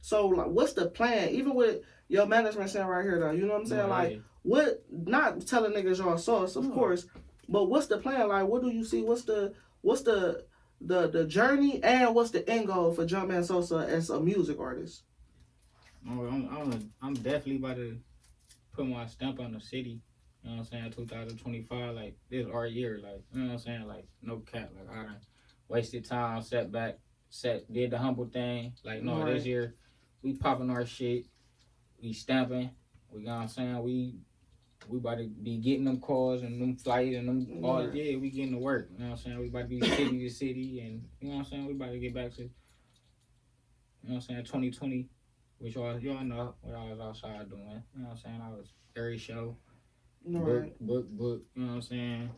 Speaker 1: So, like, what's the plan? Even with your management saying right here though, you know what I'm saying?
Speaker 2: No,
Speaker 1: like,
Speaker 2: yeah.
Speaker 1: what? Not telling niggas y'all sauce, of course, but what's the plan? Like, what do you see? What's the journey, and what's the end goal for Jumpman Sosa as a music artist?
Speaker 2: I'm definitely about to put my stamp on the city. You know what I'm saying? 2025, like, this our year. Like, you know what I'm saying? Like, no cap. Like, I done wasted time, did the humble thing. Like, no,
Speaker 1: Right.
Speaker 2: This year, we popping our shit. We stamping. We, you know what I'm saying? We about to be getting them calls and them flights and them all.
Speaker 1: Right.
Speaker 2: Yeah, we getting to work. You know what I'm saying? We about to be city to city, and you know what I'm saying? We about to get back to, you know what I'm saying, 2020, which y'all know what I was outside doing. You know what I'm saying? I was every show,
Speaker 1: Right.
Speaker 2: book. You know what I'm saying?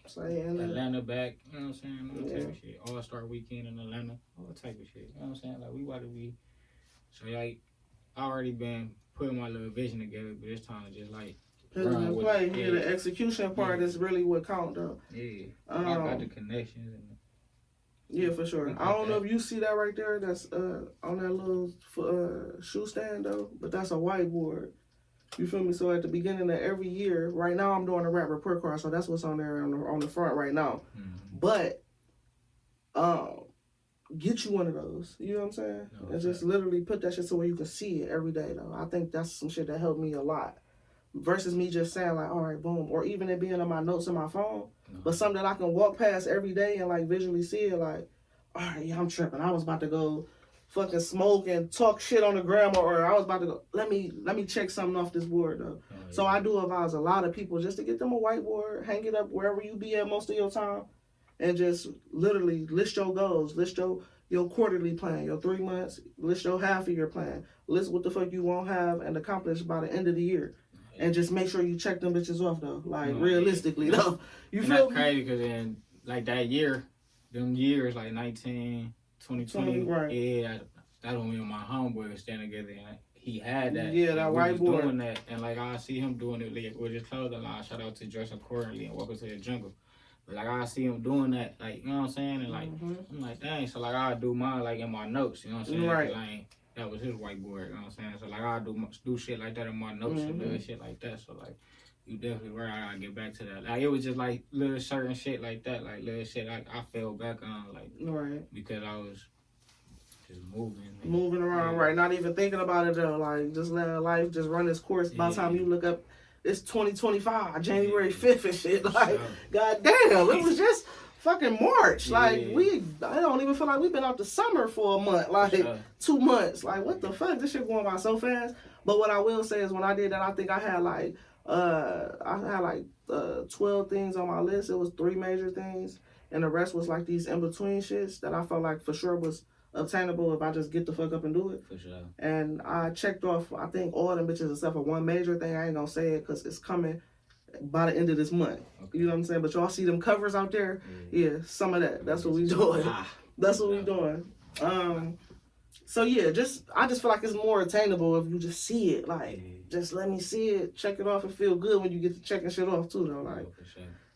Speaker 1: Saying
Speaker 2: Atlanta back. You know what I'm saying? All type
Speaker 1: Yeah.
Speaker 2: of shit. All-Star Weekend in Atlanta. All type of shit. You know what I'm saying? Like, we about to be. So, like, I already been putting my little vision together, but it's time to just, like, run with
Speaker 1: play.
Speaker 2: it.
Speaker 1: Yeah, the execution part is really what count though.
Speaker 2: Yeah. I got the connections. And
Speaker 1: Yeah, for sure. I don't know if you see that right there. That's on that little shoe stand though, but that's a whiteboard. You feel me? So at the beginning of every year, right now I'm doing a rap report card, so that's what's on there on the front right now.
Speaker 2: Mm-hmm.
Speaker 1: But get you one of those. You know what I'm saying?
Speaker 2: No,
Speaker 1: And just literally put that shit so where you can see it every day though. I think that's some shit that helped me a lot. Versus me just saying like, all right, boom, or even it being on my notes on my phone, but something that I can walk past every day and like visually see it. Like, all right, yeah, I'm tripping. I was about to go fucking smoke and talk shit on the grandma, or I was about to go, let me check something off this board though.
Speaker 2: Oh, yeah.
Speaker 1: So I do advise a lot of people just to get them a whiteboard, hang it up wherever you be at most of your time, and just literally list your goals, list your quarterly plan, your 3 months, list your half of your plan, list what the fuck you won't have and accomplish by the end of the year. And just make sure you check them bitches off though, like realistically though. You
Speaker 2: and
Speaker 1: feel
Speaker 2: that's crazy because in like that year, them years like 2020,
Speaker 1: right.
Speaker 2: yeah, that's when me and my homeboy was standing together and he had that.
Speaker 1: Yeah, that whiteboard.
Speaker 2: Doing that, and like I see him doing it like, with his clothing line. Shout out to Dress Accordingly and Welcome to the Jungle. But like I see him doing that, like you know what I'm saying, and like I'm like dang, so like I do mine like in my notes, you know what I'm saying,
Speaker 1: right?
Speaker 2: Like, that was his whiteboard, you know what I'm saying. So like I do shit like that in my notes and little shit like that. So like you definitely right. I gotta get back to that. Like it was just like little certain shit like that, like little shit like I fell back on, like because I was just moving
Speaker 1: around, right? Not even thinking about it though, like just letting life just run its course. By the time you look up, it's 2025, January 5th and shit. Like, goddamn, it was just fucking March. Like I don't even feel like we've been out the summer for a month, like 2 months. Like what the fuck? This shit going by so fast. But what I will say is when I did that, I think I had like 12 things on my list. It was 3 major things, and the rest was like these in between shits that I felt like for sure was obtainable if I just get the fuck up and do it.
Speaker 2: For sure.
Speaker 1: And I checked off, I think, all them bitches except for one major thing. I ain't gonna say it because it's coming by the end of this month. Okay. You know what I'm saying? But y'all see them covers out there? Yeah, some of that. That's what we doing. That's what we doing. So yeah, I just feel like it's more attainable if you just see it. Like, just let me see it, check it off, and feel good when you get to checking shit off too, though. Like,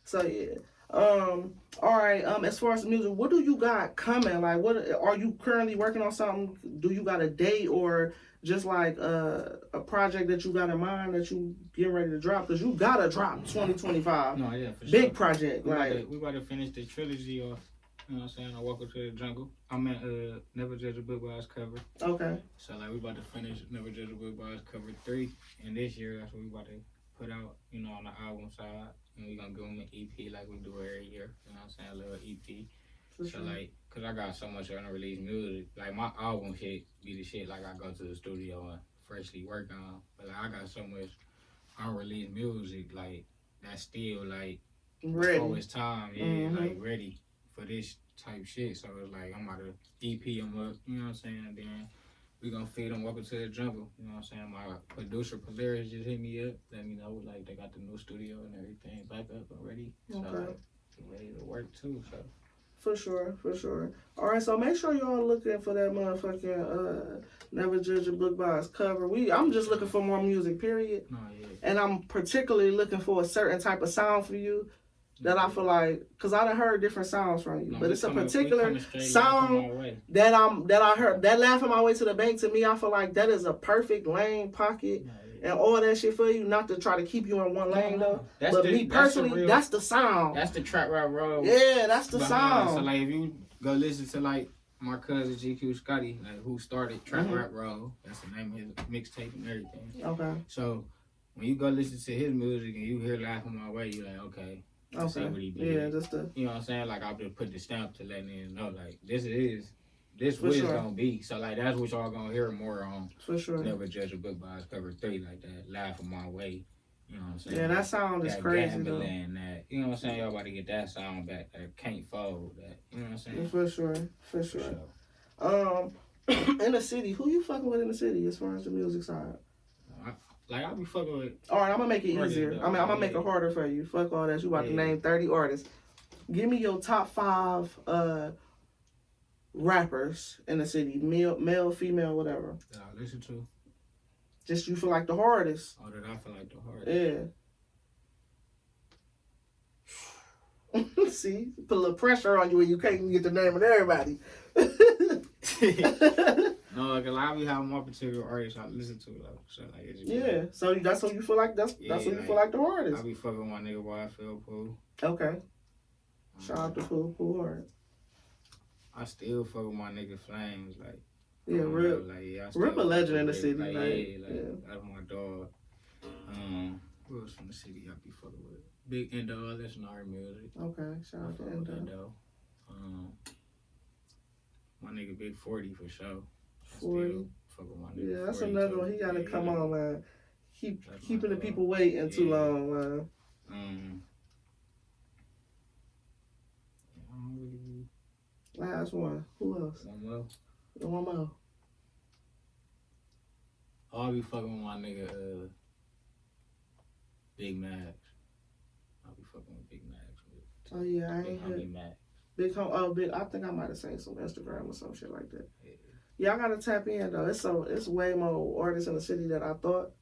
Speaker 1: so yeah. All right. As far as the music, what do you got coming? Like, what are you currently working on? Something? Do you got a date or just like a project that you got in mind that you getting ready to drop? Because you gotta drop 2025.
Speaker 2: No, yeah, for sure.
Speaker 1: Big project.
Speaker 2: We about to finish the trilogy off. You know what I'm saying? I Welcome to the Jungle. I'm at Never Judge a Book by its cover.
Speaker 1: Okay.
Speaker 2: So like we about to finish Never Judge a Book by its cover 3, and this year that's what we about to put out. You know, on the album side. And we gonna give them an EP like we do every year. You know what I'm saying? A little EP. So like, cause I got so much unreleased music. Like my album shit be the shit like I go to the studio and freshly work on. But like I got so much unreleased music like that's still like
Speaker 1: ready.
Speaker 2: Before it's time, like ready for this type shit. So it's like I'm about to EP them up. You know what I'm saying? And then we gonna feed them Welcome to the Jungle. You know what I'm saying? My producer Polaris just hit me up, let me know like they got the new studio and everything back up already. So like ready to work too. So
Speaker 1: for sure. All right, so make sure y'all looking for that motherfucking Never Judge a Book by its cover. I'm just looking for more music, period. And I'm particularly looking for a certain type of sound for you. That I feel like, cause I done heard different sounds from you, but it's a particular sound that I heard. That Laughing My Way to the Bank, to me, I feel like that is a perfect lane, pocket, and all that shit for you. Not to try to keep you in one lane though, but me personally, that's the sound.
Speaker 2: That's the trap rap road.
Speaker 1: Yeah, that's the sound.
Speaker 2: So like, if you go listen to like my cousin GQ Scotty, like who started Trap Rap Road, that's the name of his mixtape and everything.
Speaker 1: Okay.
Speaker 2: So when you go listen to his music and you hear Laughing My Way, you like, okay. See what he did.
Speaker 1: Yeah, just
Speaker 2: you know what I'm saying? Like I'll just put the stamp to letting him know like this what it's gonna be. So like that's what y'all gonna hear more on.
Speaker 1: For sure.
Speaker 2: Never Judge a Book by its cover 3 like that. Laughing My Way. You know what I'm saying?
Speaker 1: Yeah, that sound is crazy though.
Speaker 2: That, you know what I'm saying? Y'all about to get that sound back. That can't fold. That, you know what I'm saying?
Speaker 1: For sure. In the city, who you fucking with in the city as far as the music side?
Speaker 2: I'll be fucking with.
Speaker 1: All right, I'm gonna make it easier. I'm gonna make it harder for you. Fuck all that. You about to name 30 artists. Give me your top 5 rappers in the city, male, female, whatever.
Speaker 2: That I listen to.
Speaker 1: Just you feel like the hardest.
Speaker 2: Oh, that I feel like the hardest.
Speaker 1: Yeah. See, put a little pressure on you when you can't even get the name of everybody.
Speaker 2: No, like I be having more particular artists I listen to though. So like it's
Speaker 1: just so that's what you feel like. That's what you feel like the hardest.
Speaker 2: I be fucking with my nigga YFL Pooh.
Speaker 1: Okay. Shout out to Pooh hard.
Speaker 2: I still fuck with my nigga Flames like.
Speaker 1: Yeah, Rip. Rip a legend in the city.
Speaker 2: That's my dog. Who else from the city I be fucking with? Big Endo, that's our music.
Speaker 1: Okay, shout out to Endo.
Speaker 2: My nigga Big 40 for sure.
Speaker 1: 40.
Speaker 2: Fuck with my nigga.
Speaker 1: Yeah, that's
Speaker 2: 40
Speaker 1: another
Speaker 2: too.
Speaker 1: one. He gotta come
Speaker 2: yeah.
Speaker 1: on, man.
Speaker 2: That's
Speaker 1: Keeping
Speaker 2: my
Speaker 1: the
Speaker 2: dog.
Speaker 1: people waiting too
Speaker 2: Yeah.
Speaker 1: long, man.
Speaker 2: I don't really.
Speaker 1: Last one. Who else? One more.
Speaker 2: I'll be fucking with my nigga Big Max. I'll be fucking with Big Max.
Speaker 1: Oh yeah, I
Speaker 2: Big
Speaker 1: ain't
Speaker 2: Homie
Speaker 1: heard.
Speaker 2: Max.
Speaker 1: Big. I think I might have seen some Instagram or some shit like that.
Speaker 2: Yeah.
Speaker 1: Yeah, I gotta tap in though. It's way more artists in the city than I thought.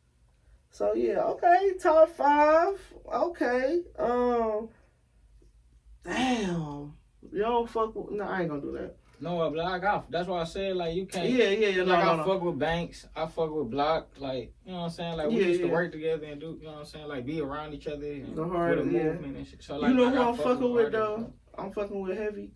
Speaker 1: So yeah, okay, top 5. Okay. Damn. You don't fuck with. No, I ain't gonna do that.
Speaker 2: No, Block. That's why I said like you can't.
Speaker 1: Yeah.
Speaker 2: Like
Speaker 1: No.
Speaker 2: I fuck with Banks. I fuck with Block. Like you know what I'm saying. Like we used to work together and do. You know what I'm saying. Like be around each other and
Speaker 1: The hard,
Speaker 2: for the movement and shit. So like
Speaker 1: you know
Speaker 2: like,
Speaker 1: who
Speaker 2: I
Speaker 1: I'm
Speaker 2: fuck
Speaker 1: fucking with
Speaker 2: artists,
Speaker 1: though? I'm fucking with heavy.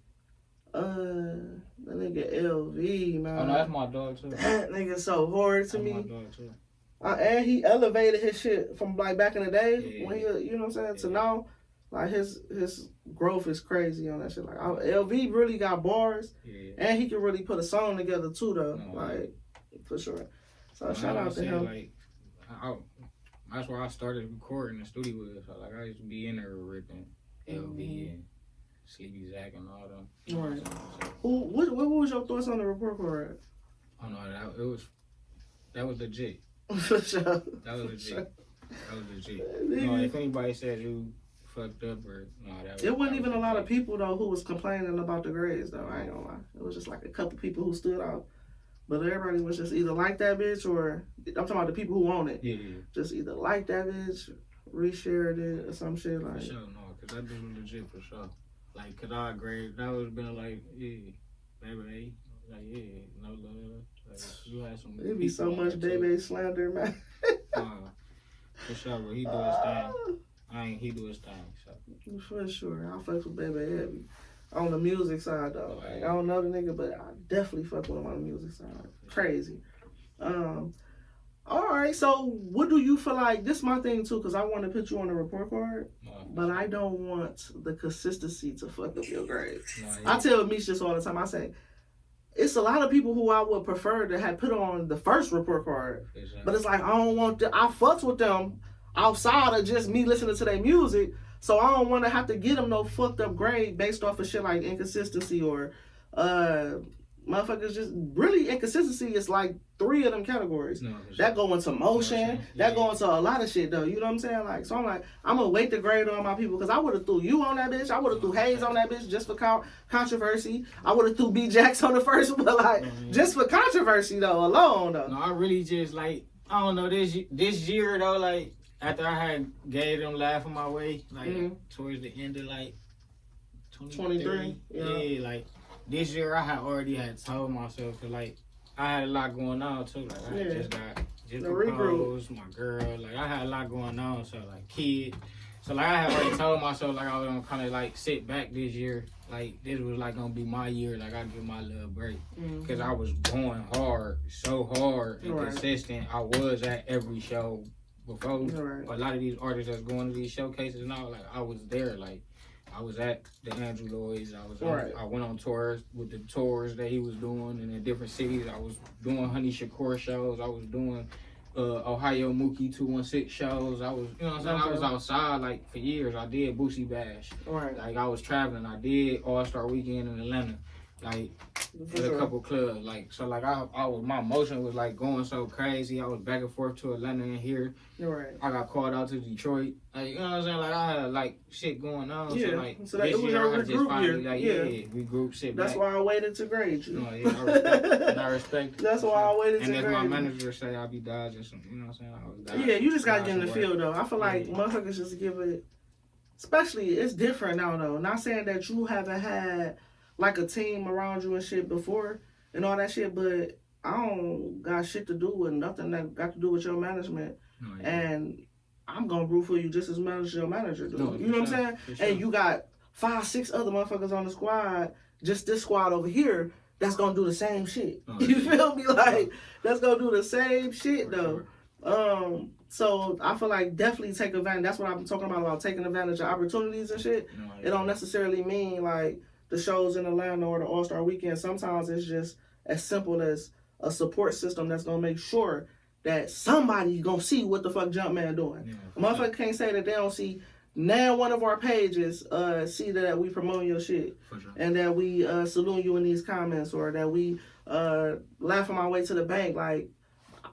Speaker 1: The nigga LV, man.
Speaker 2: Oh no, that's my dog too.
Speaker 1: That nigga so hard to
Speaker 2: That's
Speaker 1: me.
Speaker 2: my dog too.
Speaker 1: And he elevated his shit from like back in the day
Speaker 2: Yeah.
Speaker 1: when he, you know what I'm saying, to
Speaker 2: Yeah.
Speaker 1: now. Like his growth is crazy on that shit. Like LV really got bars,
Speaker 2: Yeah.
Speaker 1: and he can really put a song together too, though.
Speaker 2: No,
Speaker 1: like for sure. So
Speaker 2: I
Speaker 1: shout out to him.
Speaker 2: Like, that's where I started recording the studio with. So like I used to be in there ripping LV and Sleepy Zach and all them. You know what I'm saying? So,
Speaker 1: What was your thoughts on the report card?
Speaker 2: oh no, that was legit.
Speaker 1: For sure.
Speaker 2: That was legit. That was legit. You know, if anybody said you fucked up or no,
Speaker 1: It wasn't even a lot of people though who was complaining about the grades though. I ain't gonna lie. It was just like a couple people who stood out, but everybody was just either like that bitch or I'm talking about the people who own it.
Speaker 2: Yeah.
Speaker 1: Just either like that bitch, reshared it or some shit like.
Speaker 2: For sure, no, cause that bitch was legit for sure. Like, cause our grade, that was been like, baby, like no love. Like, you had some.
Speaker 1: It be so much baby slander, man.
Speaker 2: For sure, but he do his thing. He do his thing. So.
Speaker 1: For sure, I fuck with baby heavy. On the music side though, like, I don't know the nigga, but I definitely fuck with him on the music side. Crazy. All right, so what do you feel like? This is my thing too, cause I want to put you on the report card, but I don't want the consistency to fuck up your grades. I tell Mish this all the time. I say, it's a lot of people who I would prefer to have put on the first report card, but it's like I don't want I fucks with them outside of just me listening to their music, so I don't want to have to get them no fucked up grade based off of shit like inconsistency or motherfuckers just really inconsistency is like 3 of them categories.
Speaker 2: No,
Speaker 1: that go into motion, that go into a lot of shit though. You know what I'm saying? Like, so I'm like, I'm gonna wait to grade on my people because I would have threw you on that bitch. I would have threw Hayes on that bitch just for controversy. I would have threw B Jacks on the first one, but like just for controversy though, alone though.
Speaker 2: No, I really just like I don't know this year though. Like after I had gave them laughing my way, like towards the end of like 23, yeah, like. This year I had already told myself cause like I had a lot going on too. Like I just proposed, my girl. Like I had a lot going on, so like kids. So like I had already told myself like I was gonna kind of like sit back this year. Like this was like gonna be my year. Like I give my little break because I was going hard, so hard and consistent. I was at every show before. A lot of these artists that's going to these showcases and all. Like I was there. Like. I was at the Andrew Lloyd's. I went on tours with the tours that he was doing in different cities. I was doing Honey Shakur shows. I was doing Ohio Mookie 216 shows. I was, you know what I'm saying? I was outside like for years. I did Boosie Bash. Like I was traveling. I did All Star Weekend in Atlanta. Like with a couple clubs. Like so like I was my emotion was like going so crazy. I was back and forth to Atlanta and here. I got called out to Detroit. Like you know what I'm saying? Like I had like shit going on.
Speaker 1: Yeah.
Speaker 2: So like
Speaker 1: so
Speaker 2: this year I just finally like regroup, sit back.
Speaker 1: That's why I waited to grade you.
Speaker 2: No, I respect it.
Speaker 1: That's why I waited to grade you.
Speaker 2: And as my manager say, I'll be dodging some. You know what I'm saying?
Speaker 1: Yeah, you just gotta get in the field though. I feel like motherfuckers just give it. Especially it's different now though. Not saying that you haven't had like a team around you and shit before and all that shit, but I don't got shit to do with nothing that got to do with your management. And I'm gonna root for you just as much as your manager do. You know what I'm saying? And you got 5, 6 other motherfuckers on the squad, just this squad over here, that's gonna do the same shit. You feel me? Like that's gonna do the same shit though. So I feel like definitely take advantage. That's what I've been talking about taking advantage of opportunities and shit. It don't necessarily mean like the shows in Atlanta or the All-Star Weekend. Sometimes it's just as simple as a support system that's gonna make sure that somebody gonna see what the fuck Jumpman doing.
Speaker 2: Yeah,
Speaker 1: A motherfucker can't say that they don't see now one of our pages see that we promoting your shit and that we salute you in these comments or that we laughing my way to the bank. Like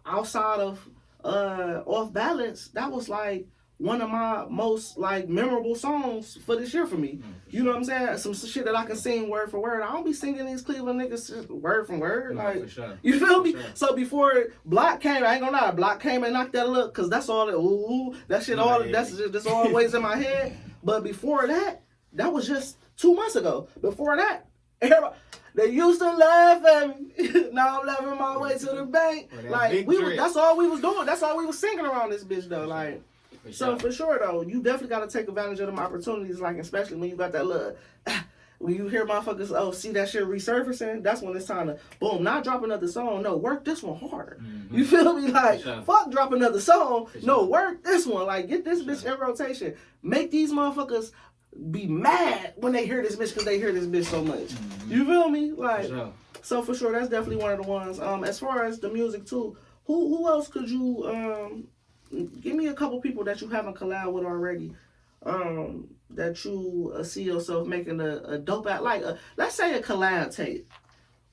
Speaker 1: outside of Off Balance, that was like one of my most like memorable songs for this year for me. You know what I'm saying? Some shit that I can sing word for word. I don't be singing these Cleveland niggas word for word. Like, you feel me? So before Block came, I ain't gonna lie, Block came and knocked that a little, cause that's all that that shit that's always in my head. But before that, that was just 2 months ago. Before that, everybody, they used to laugh at me. Now I'm laughing my way to the bank. Like that's all we was doing. That's all we was singing around this bitch though. Like. For sure though, you definitely gotta take advantage of them opportunities, like especially when you got that little when you hear motherfuckers, see that shit resurfacing, that's when it's time to boom, not drop another song, no, work this one hard. You feel me? Like fuck drop another song, no, work this one, like get this bitch in rotation. Make these motherfuckers be mad when they hear this bitch because they hear this bitch so much. You feel me? Like so for sure that's definitely one of the ones. As far as the music too, who else could you give me a couple people that you haven't collabed with already, that you see yourself making a dope at, like let's say a collab tape.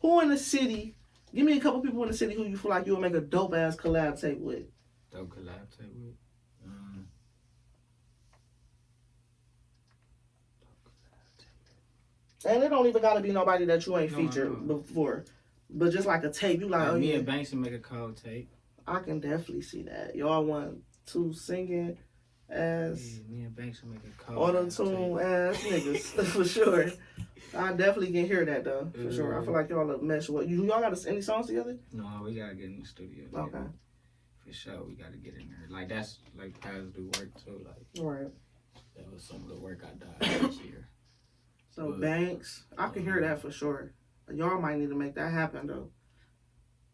Speaker 1: Who in the city? Give me a couple people in the city who you feel like you would make a dope ass collab tape with.
Speaker 2: Dope collab tape with.
Speaker 1: And it don't even gotta be nobody that you ain't featured before, but just like a tape. You like,
Speaker 2: me and Banks will make a cold tape.
Speaker 1: I can definitely see that. Y'all want two singing ass,
Speaker 2: me and Banks will make a cold
Speaker 1: auto-tune ass niggas for sure. I definitely can hear that though, for sure. I feel like y'all will mesh well. Y'all got any songs together?
Speaker 2: No, we gotta get in the studio.
Speaker 1: Okay.
Speaker 2: For sure, we gotta get in there. Like that's like Paz do work too. Like
Speaker 1: right.
Speaker 2: That was some of the work I did this year.
Speaker 1: So Banks, I can hear that for sure. Y'all might need to make that happen though.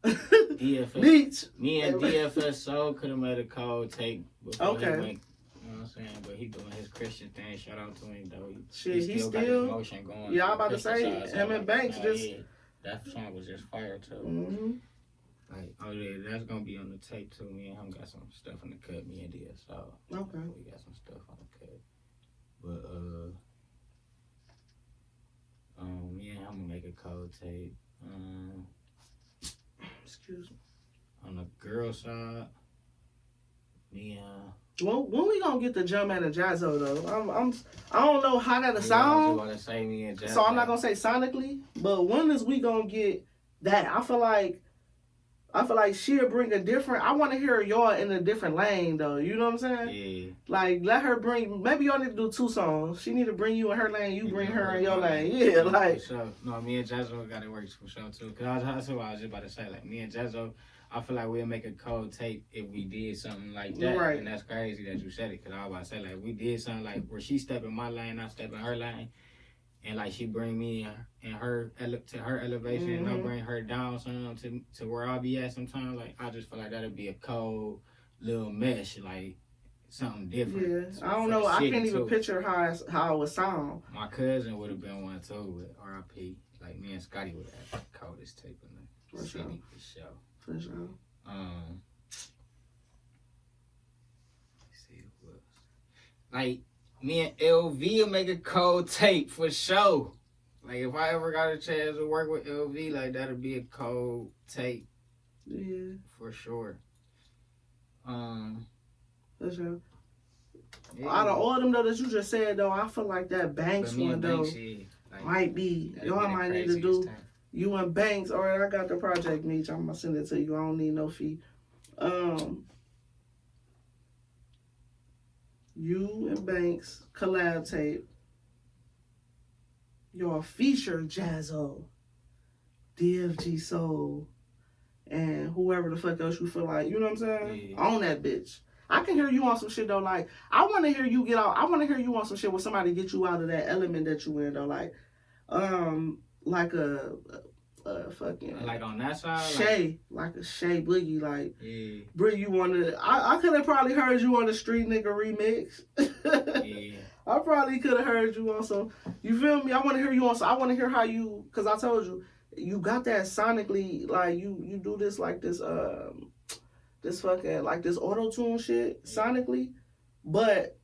Speaker 2: DFS,
Speaker 1: Beach.
Speaker 2: Me and DFS Soul could have made a cold tape before he went. You know what I'm saying? But he doing his Christian thing. Shout out to him though. He still got his emotion going.
Speaker 1: Yeah, I'm about to say him and Banks just.
Speaker 2: Yeah, that song was just fire too. Like, oh yeah, that's gonna be on the tape too. Me and him got some stuff in the cut. Me and DFS.
Speaker 1: Okay.
Speaker 2: We got some stuff on the cut. But me and him gonna make a cold tape.
Speaker 1: Excuse me.
Speaker 2: On the girl side, me
Speaker 1: Well, when we gonna get the Jumpman and Jazzo though? I don't know how that'll sound.
Speaker 2: I was say me and Jazzo.
Speaker 1: So I'm not gonna say sonically, but when is we gonna get that? I feel like she'll bring a different. I want to hear y'all in a different lane though. You know what I'm saying?
Speaker 2: Yeah.
Speaker 1: Like let her bring. Maybe y'all need to do 2 songs. She need to bring you in her lane. You bring her in your lane. Yeah, like.
Speaker 2: For sure. No, me and Jazzo got it works for sure too. Cause that's what I was just about to say. Like me and Jazzo, I feel like we'll make a cold tape if we did something like that.
Speaker 1: Right.
Speaker 2: And that's crazy that you said it. Cause I was about to say like we did something like where she step in my lane, I step in her lane. And like she bring me and her to her elevation, and I'll bring her down some to where I'll be at sometimes. Like I just feel like that'd be a cold little mesh, like something different.
Speaker 1: Yeah, I don't know. I can't even picture how it would sound.
Speaker 2: My cousin would have been one too with R.I.P. Like me and Scotty would have had the coldest tape in the city for sure.
Speaker 1: For sure.
Speaker 2: Let's see what else. Like. Me and LV will make a cold tape for sure. Like if I ever got a chance to work with LV, like that'll be a cold tape.
Speaker 1: Yeah.
Speaker 2: For sure.
Speaker 1: For sure.
Speaker 2: Yeah.
Speaker 1: Out of all them though that you just said though, I feel like that Banks one though might be. Y'all might need to do time. You and Banks. All right, I got the project, Meech. I'm gonna send it to you. I don't need no fee. You and Banks collab tape. Y'all feature Jazzo, DFG Soul, and whoever the fuck else you feel like, you know what I'm saying? Yeah. On that bitch. I can hear you on some shit though. Like I want to hear you get out. I want to hear you on some shit with somebody get you out of that element that you in though. Like a fucking
Speaker 2: like on that side,
Speaker 1: Shay, like a Shay Boogie, like
Speaker 2: yeah.
Speaker 1: Bring you on the. I could have probably heard you on the Street Nigga remix.
Speaker 2: Yeah.
Speaker 1: I probably could have heard you on some. You feel me? I want to hear you on some. I want to hear how you, cause I told you you got that sonically, like you do this like this fucking like this auto tune shit sonically, but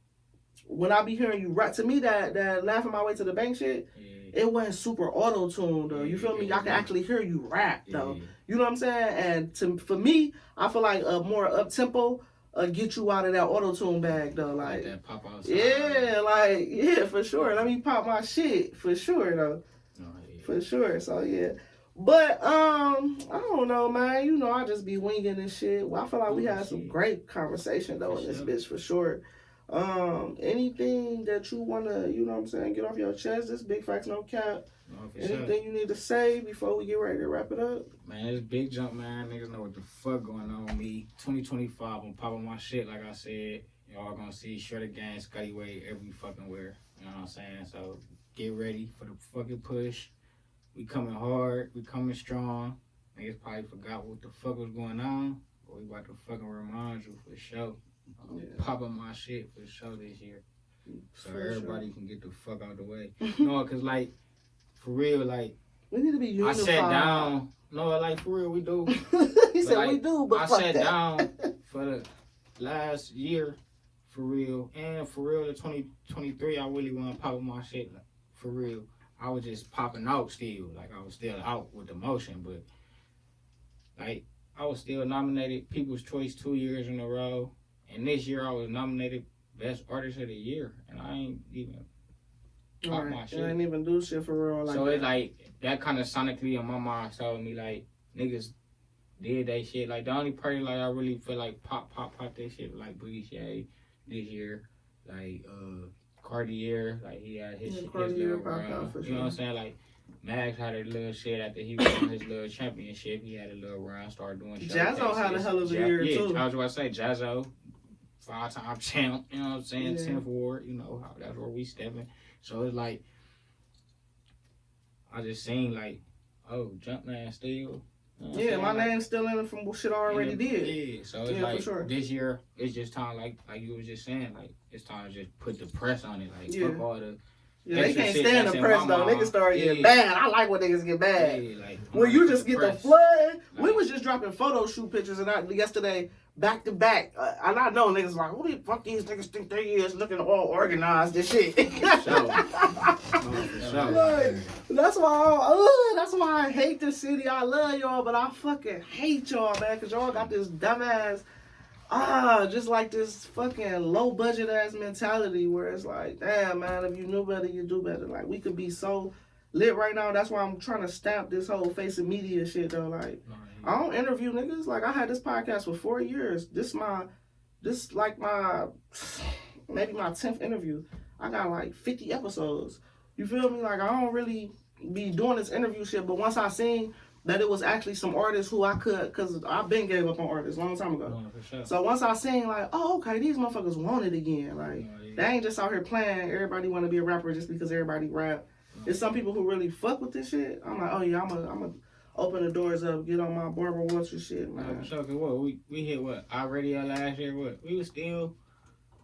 Speaker 1: when I be hearing you rap, to me that laughing my way to the bank shit, it wasn't super auto tuned though. You feel me? I can actually hear you rap though. You know what I'm saying? And for me, I feel like a more up tempo get you out of that auto tune bag though. Like
Speaker 2: that pop outside.
Speaker 1: Yeah, for sure. Let me pop my shit for sure though. For sure. So yeah. But I don't know, man. You know, I just be winging and shit. Well, I feel like we had some great conversation though in this bitch for sure. Anything that you wanna, you know what I'm saying, get off your chest? This Big Facts No Cap. Anything you need to say before we get ready to wrap it up?
Speaker 2: Man, it's Big Jump, man. Niggas know what the fuck going on with me. 2025, I'm popping my shit like I said. Y'all gonna see Shredder Gang, ScottyWay every fucking where. You know what I'm saying? So get ready for the fucking push. We coming hard. We coming strong. Niggas probably forgot what the fuck was going on. But we about to fucking remind you for sure. Popping my shit for sure this year. So for everybody can get the fuck out the way. No, cause like, for real, like,
Speaker 1: we need to be unified.
Speaker 2: I sat down. No, like, for real, we do.
Speaker 1: He said like, we do, but
Speaker 2: I
Speaker 1: fuck
Speaker 2: sat
Speaker 1: that.
Speaker 2: down for the last year, for real. And for real, the 2023, I really want to pop my shit, like, for real. I was just popping out still. Like, I was still out with the motion, but, like, I was still nominated People's Choice 2 years in a row. And this year, I was nominated Best Artist of the Year. And I ain't even pop my shit.
Speaker 1: I ain't even do shit for real. Like
Speaker 2: so
Speaker 1: that.
Speaker 2: It's like, that kind of sonically in my mind told me, like, niggas did that shit. Like, the only person, like, I really feel like pop that shit, like, Boogie Shea this year. Like, Cartier, like, he had his little run. You know what I'm saying? Like, Max had a little shit after he won his little championship. He had a little run, started doing shit.
Speaker 1: Jazzo had a hell of a year, too.
Speaker 2: I was about to say, Jazzo, 5-time champ, you know what I'm saying? 10th ward, you know, that's where we stepping. So it's like, I just seen like, oh, Jumpman still. You know
Speaker 1: my name's still in it from shit I already did.
Speaker 2: Yeah, so it's like, this year, it's just time, like you was just saying, like, it's time to just put the press on it. Like, fuck all the...
Speaker 1: Yeah, they can't stand the press though. Niggas start getting bad. I like when niggas get bad.
Speaker 2: Yeah, like,
Speaker 1: when you just get the flood. Like, we was just dropping photo shoot pictures and yesterday, back to back. And I know niggas like, who the fuck these niggas think they is looking all organized and shit. Like, that's why I hate the city. I love y'all, but I fucking hate y'all, man, because y'all got this dumbass, just like this fucking low budget ass mentality where it's like, damn, man, if you knew better, you do better. Like, we could be so lit right now. That's why I'm trying to stamp this whole face of media shit, though. Like, I don't interview niggas. Like, I had this podcast for 4 years. This like my maybe my 10th interview. I got like 50 episodes. You feel me? Like, I don't really be doing this interview shit, but once I seen that it was actually some artists who I could, because I've been gave up on artists a long time ago.
Speaker 2: For sure.
Speaker 1: So once I seen like, oh, okay, these motherfuckers want it again. Like, they ain't just out here playing. Everybody want to be a rapper just because everybody rap. There's some people who really fuck with this shit. I'm like, oh yeah, I'm a open the doors up, get on my Barbara Walters shit, man.
Speaker 2: For sure, cause what, we hit what, our radio last year, what, we was still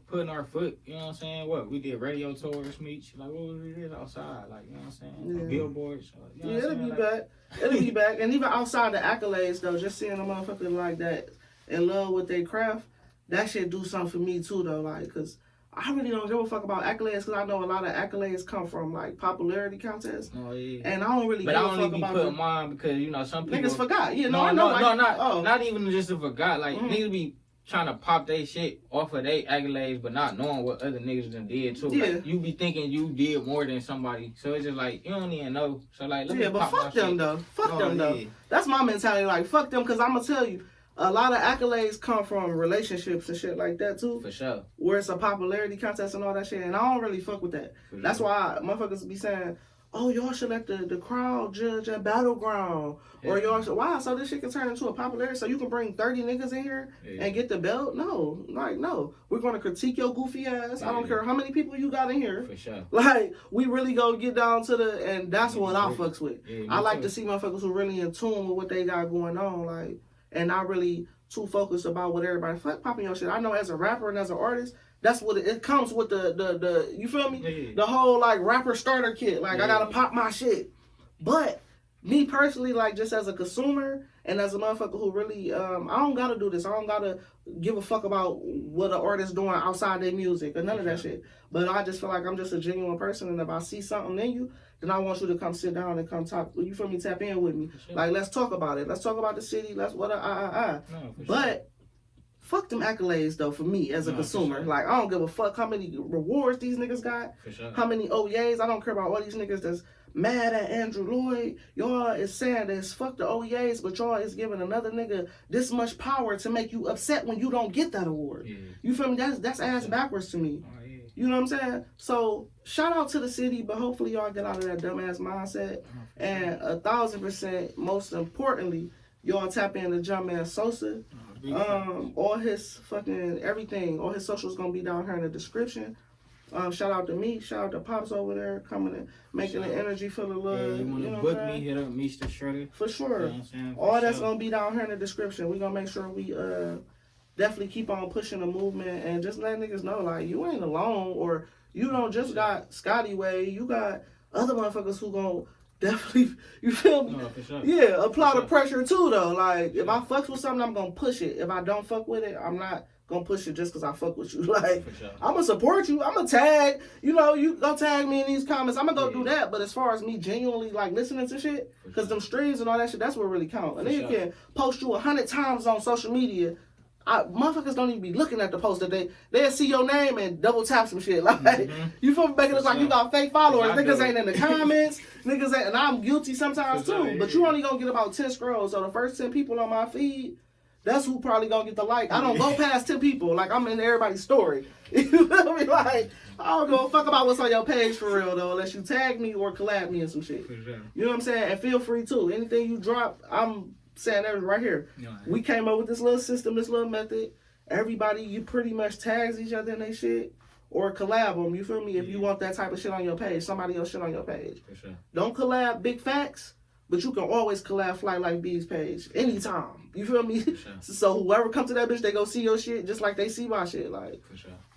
Speaker 2: putting our foot, you know what I'm saying, what, we did radio tours, meets, like, what was we did outside, like, you know what I'm saying, billboards, you know
Speaker 1: it'll be back, it'll be back, and even outside the accolades, though, just seeing a motherfucker like that in love with their craft, that shit do something for me, too, though, like, cause I really don't give a fuck about accolades, because I know a lot of accolades come from, like, popularity contests.
Speaker 2: Oh, yeah.
Speaker 1: And I don't really give a fuck about...
Speaker 2: But I don't even be putting mine because, you know, some people...
Speaker 1: Niggas forgot. Yeah,
Speaker 2: not even just to forgot. Like, niggas be trying to pop they shit off of their accolades, but not knowing what other niggas done did, too.
Speaker 1: Yeah.
Speaker 2: Like, you be thinking you did more than somebody. So it's just like, you don't even know. So, like, let me
Speaker 1: but
Speaker 2: pop
Speaker 1: fuck
Speaker 2: my
Speaker 1: them,
Speaker 2: shit.
Speaker 1: though. Fuck them, though. That's my mentality. Like, fuck them, because I'm going to tell you, a lot of accolades come from relationships and shit like that, too.
Speaker 2: For sure.
Speaker 1: Where it's a popularity contest and all that shit. And I don't really fuck with that. That's why motherfuckers be saying, oh, y'all should let the crowd judge at Battleground. Yeah. Or y'all should, why? So this shit can turn into a popularity. So you can bring 30 niggas in here and get the belt? No. Like, no. We're going to critique your goofy ass. I don't care how many people you got in here.
Speaker 2: For sure.
Speaker 1: Like, we really go get down to the, and that's what I fucks with. I like to see motherfuckers who really in tune with what they got going on. Like, and not really too focused about what everybody fuck popping your shit. I know as a rapper and as an artist, that's what it comes with the you feel me? The whole like rapper starter kit. Like I gotta pop my shit. But me personally, like just as a consumer and as a motherfucker who really, I don't gotta do this. I don't gotta give a fuck about what an artist doing outside their music or none of that shit. But I just feel like I'm just a genuine person, and if I see something in you, then I want you to come sit down and come talk. You feel me? Tap in with me. Like, let's talk about it. Let's talk about the city. Let's But fuck them accolades though. For me as a consumer, like I don't give a fuck how many rewards these niggas got, how many OEAs. I don't care about all these niggas that's mad at Andrew Lloyd. Y'all is saying this, fuck the OEAs, but y'all is giving another nigga this much power to make you upset when you don't get that award. You feel me? That's ass backwards to me. You know what I'm saying? So shout out to the city, but hopefully y'all get out of that dumbass mindset. And 1,000%, most importantly, y'all tap into Jumpman Sosa. All his fucking everything, all his socials gonna be down here in the description. Shout out to me, shout out to Pops over there coming and making the energy feel the love.
Speaker 2: You wanna book me, hit up Mr. Shredder.
Speaker 1: For sure. You know all that's gonna be down here in the description. We gonna make sure we definitely keep on pushing the movement and just let niggas know like you ain't alone, or you don't just got ScottyWay, you got other motherfuckers who gonna definitely, you feel me?
Speaker 2: No, for sure.
Speaker 1: Yeah, apply the pressure too though. Like if I fucks with something, I'm gonna push it. If I don't fuck with it, I'm not gonna push it just because I fuck with you. Like I'm gonna support you. I'm gonna tag. You know, you go tag me in these comments. I'm gonna go do that. But as far as me genuinely like listening to shit, because them streams and all that shit, that's what really count. And then you can post you 100 times on social media. Motherfuckers don't even be looking at the post that they'll see your name and double tap some shit. Like you feel me, making it like you got fake followers. Niggas ain't in the comments. Niggas ain't, and I'm guilty sometimes too. But you only gonna get about 10 scrolls. So the first 10 people on my feed, that's who probably gonna get the like. I don't go past 10 people. Like I'm in everybody's story. You feel me? Like I don't give a fuck about what's on your page for real though, unless you tag me or collab me and some shit. You know what I'm saying? And feel free too. Anything you drop, I'm saying that right here. We came up with this little system, this little method. Everybody, you pretty much tags each other in their shit or collab them. You feel me? If you want that type of shit on your page, somebody else shit on your page. Don't collab Big Facts, but you can always collab Fly Like Bees page anytime. You feel me? So whoever come to that bitch, they go see your shit just like they see my shit. Like,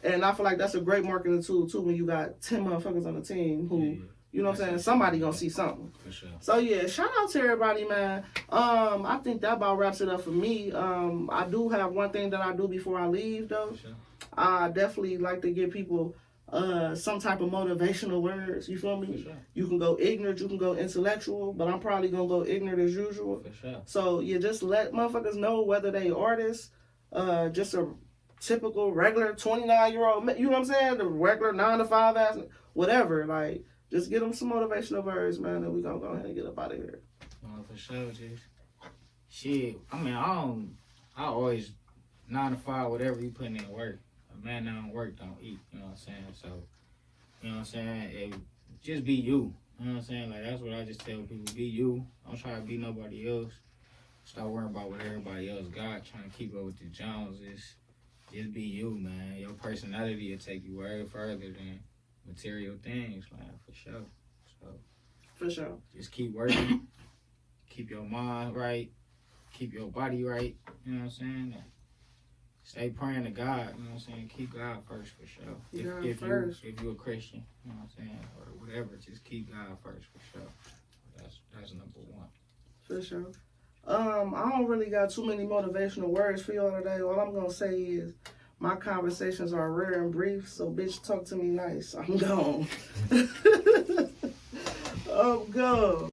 Speaker 1: and I feel like that's a great marketing tool too when you got 10 motherfuckers on the team who. You know what I'm saying? Somebody gonna see something. For sure. So yeah, shout out to everybody, man. I think that about wraps it up for me. I do have one thing that I do before I leave though. Sure. I definitely like to give people some type of motivational words. You feel me? Sure. You can go ignorant, you can go intellectual, but I'm probably gonna go ignorant as usual. For sure. So yeah, just let motherfuckers know whether they artists, just a typical regular 29-year-old, you know what I'm saying? The regular 9-to-5 ass, whatever, like. Just get them some motivational words, man, and we gonna go ahead and get up out of here.
Speaker 2: For sure, just shit. I mean, I always 9 to 5, whatever you putting in work. A man that don't work don't eat. You know what I'm saying? So, you know what I'm saying? Just be you. You know what I'm saying? Like that's what I just tell people: be you. Don't try to be nobody else. Stop worrying about what everybody else got. Trying to keep up with the Joneses. Just be you, man. Your personality will take you way further than material things, man, for sure. So,
Speaker 1: for sure.
Speaker 2: Just keep working, keep your mind right, keep your body right, you know what I'm saying? And stay praying to God, you know what I'm saying? Keep God first, for sure. If you're a Christian, you know what I'm saying, or whatever, just keep God first, for sure. That's number one.
Speaker 1: For sure. I don't really got too many motivational words for y'all today. All I'm gonna say is, my conversations are rare and brief, so bitch, talk to me nice. I'm gone. I'm gone.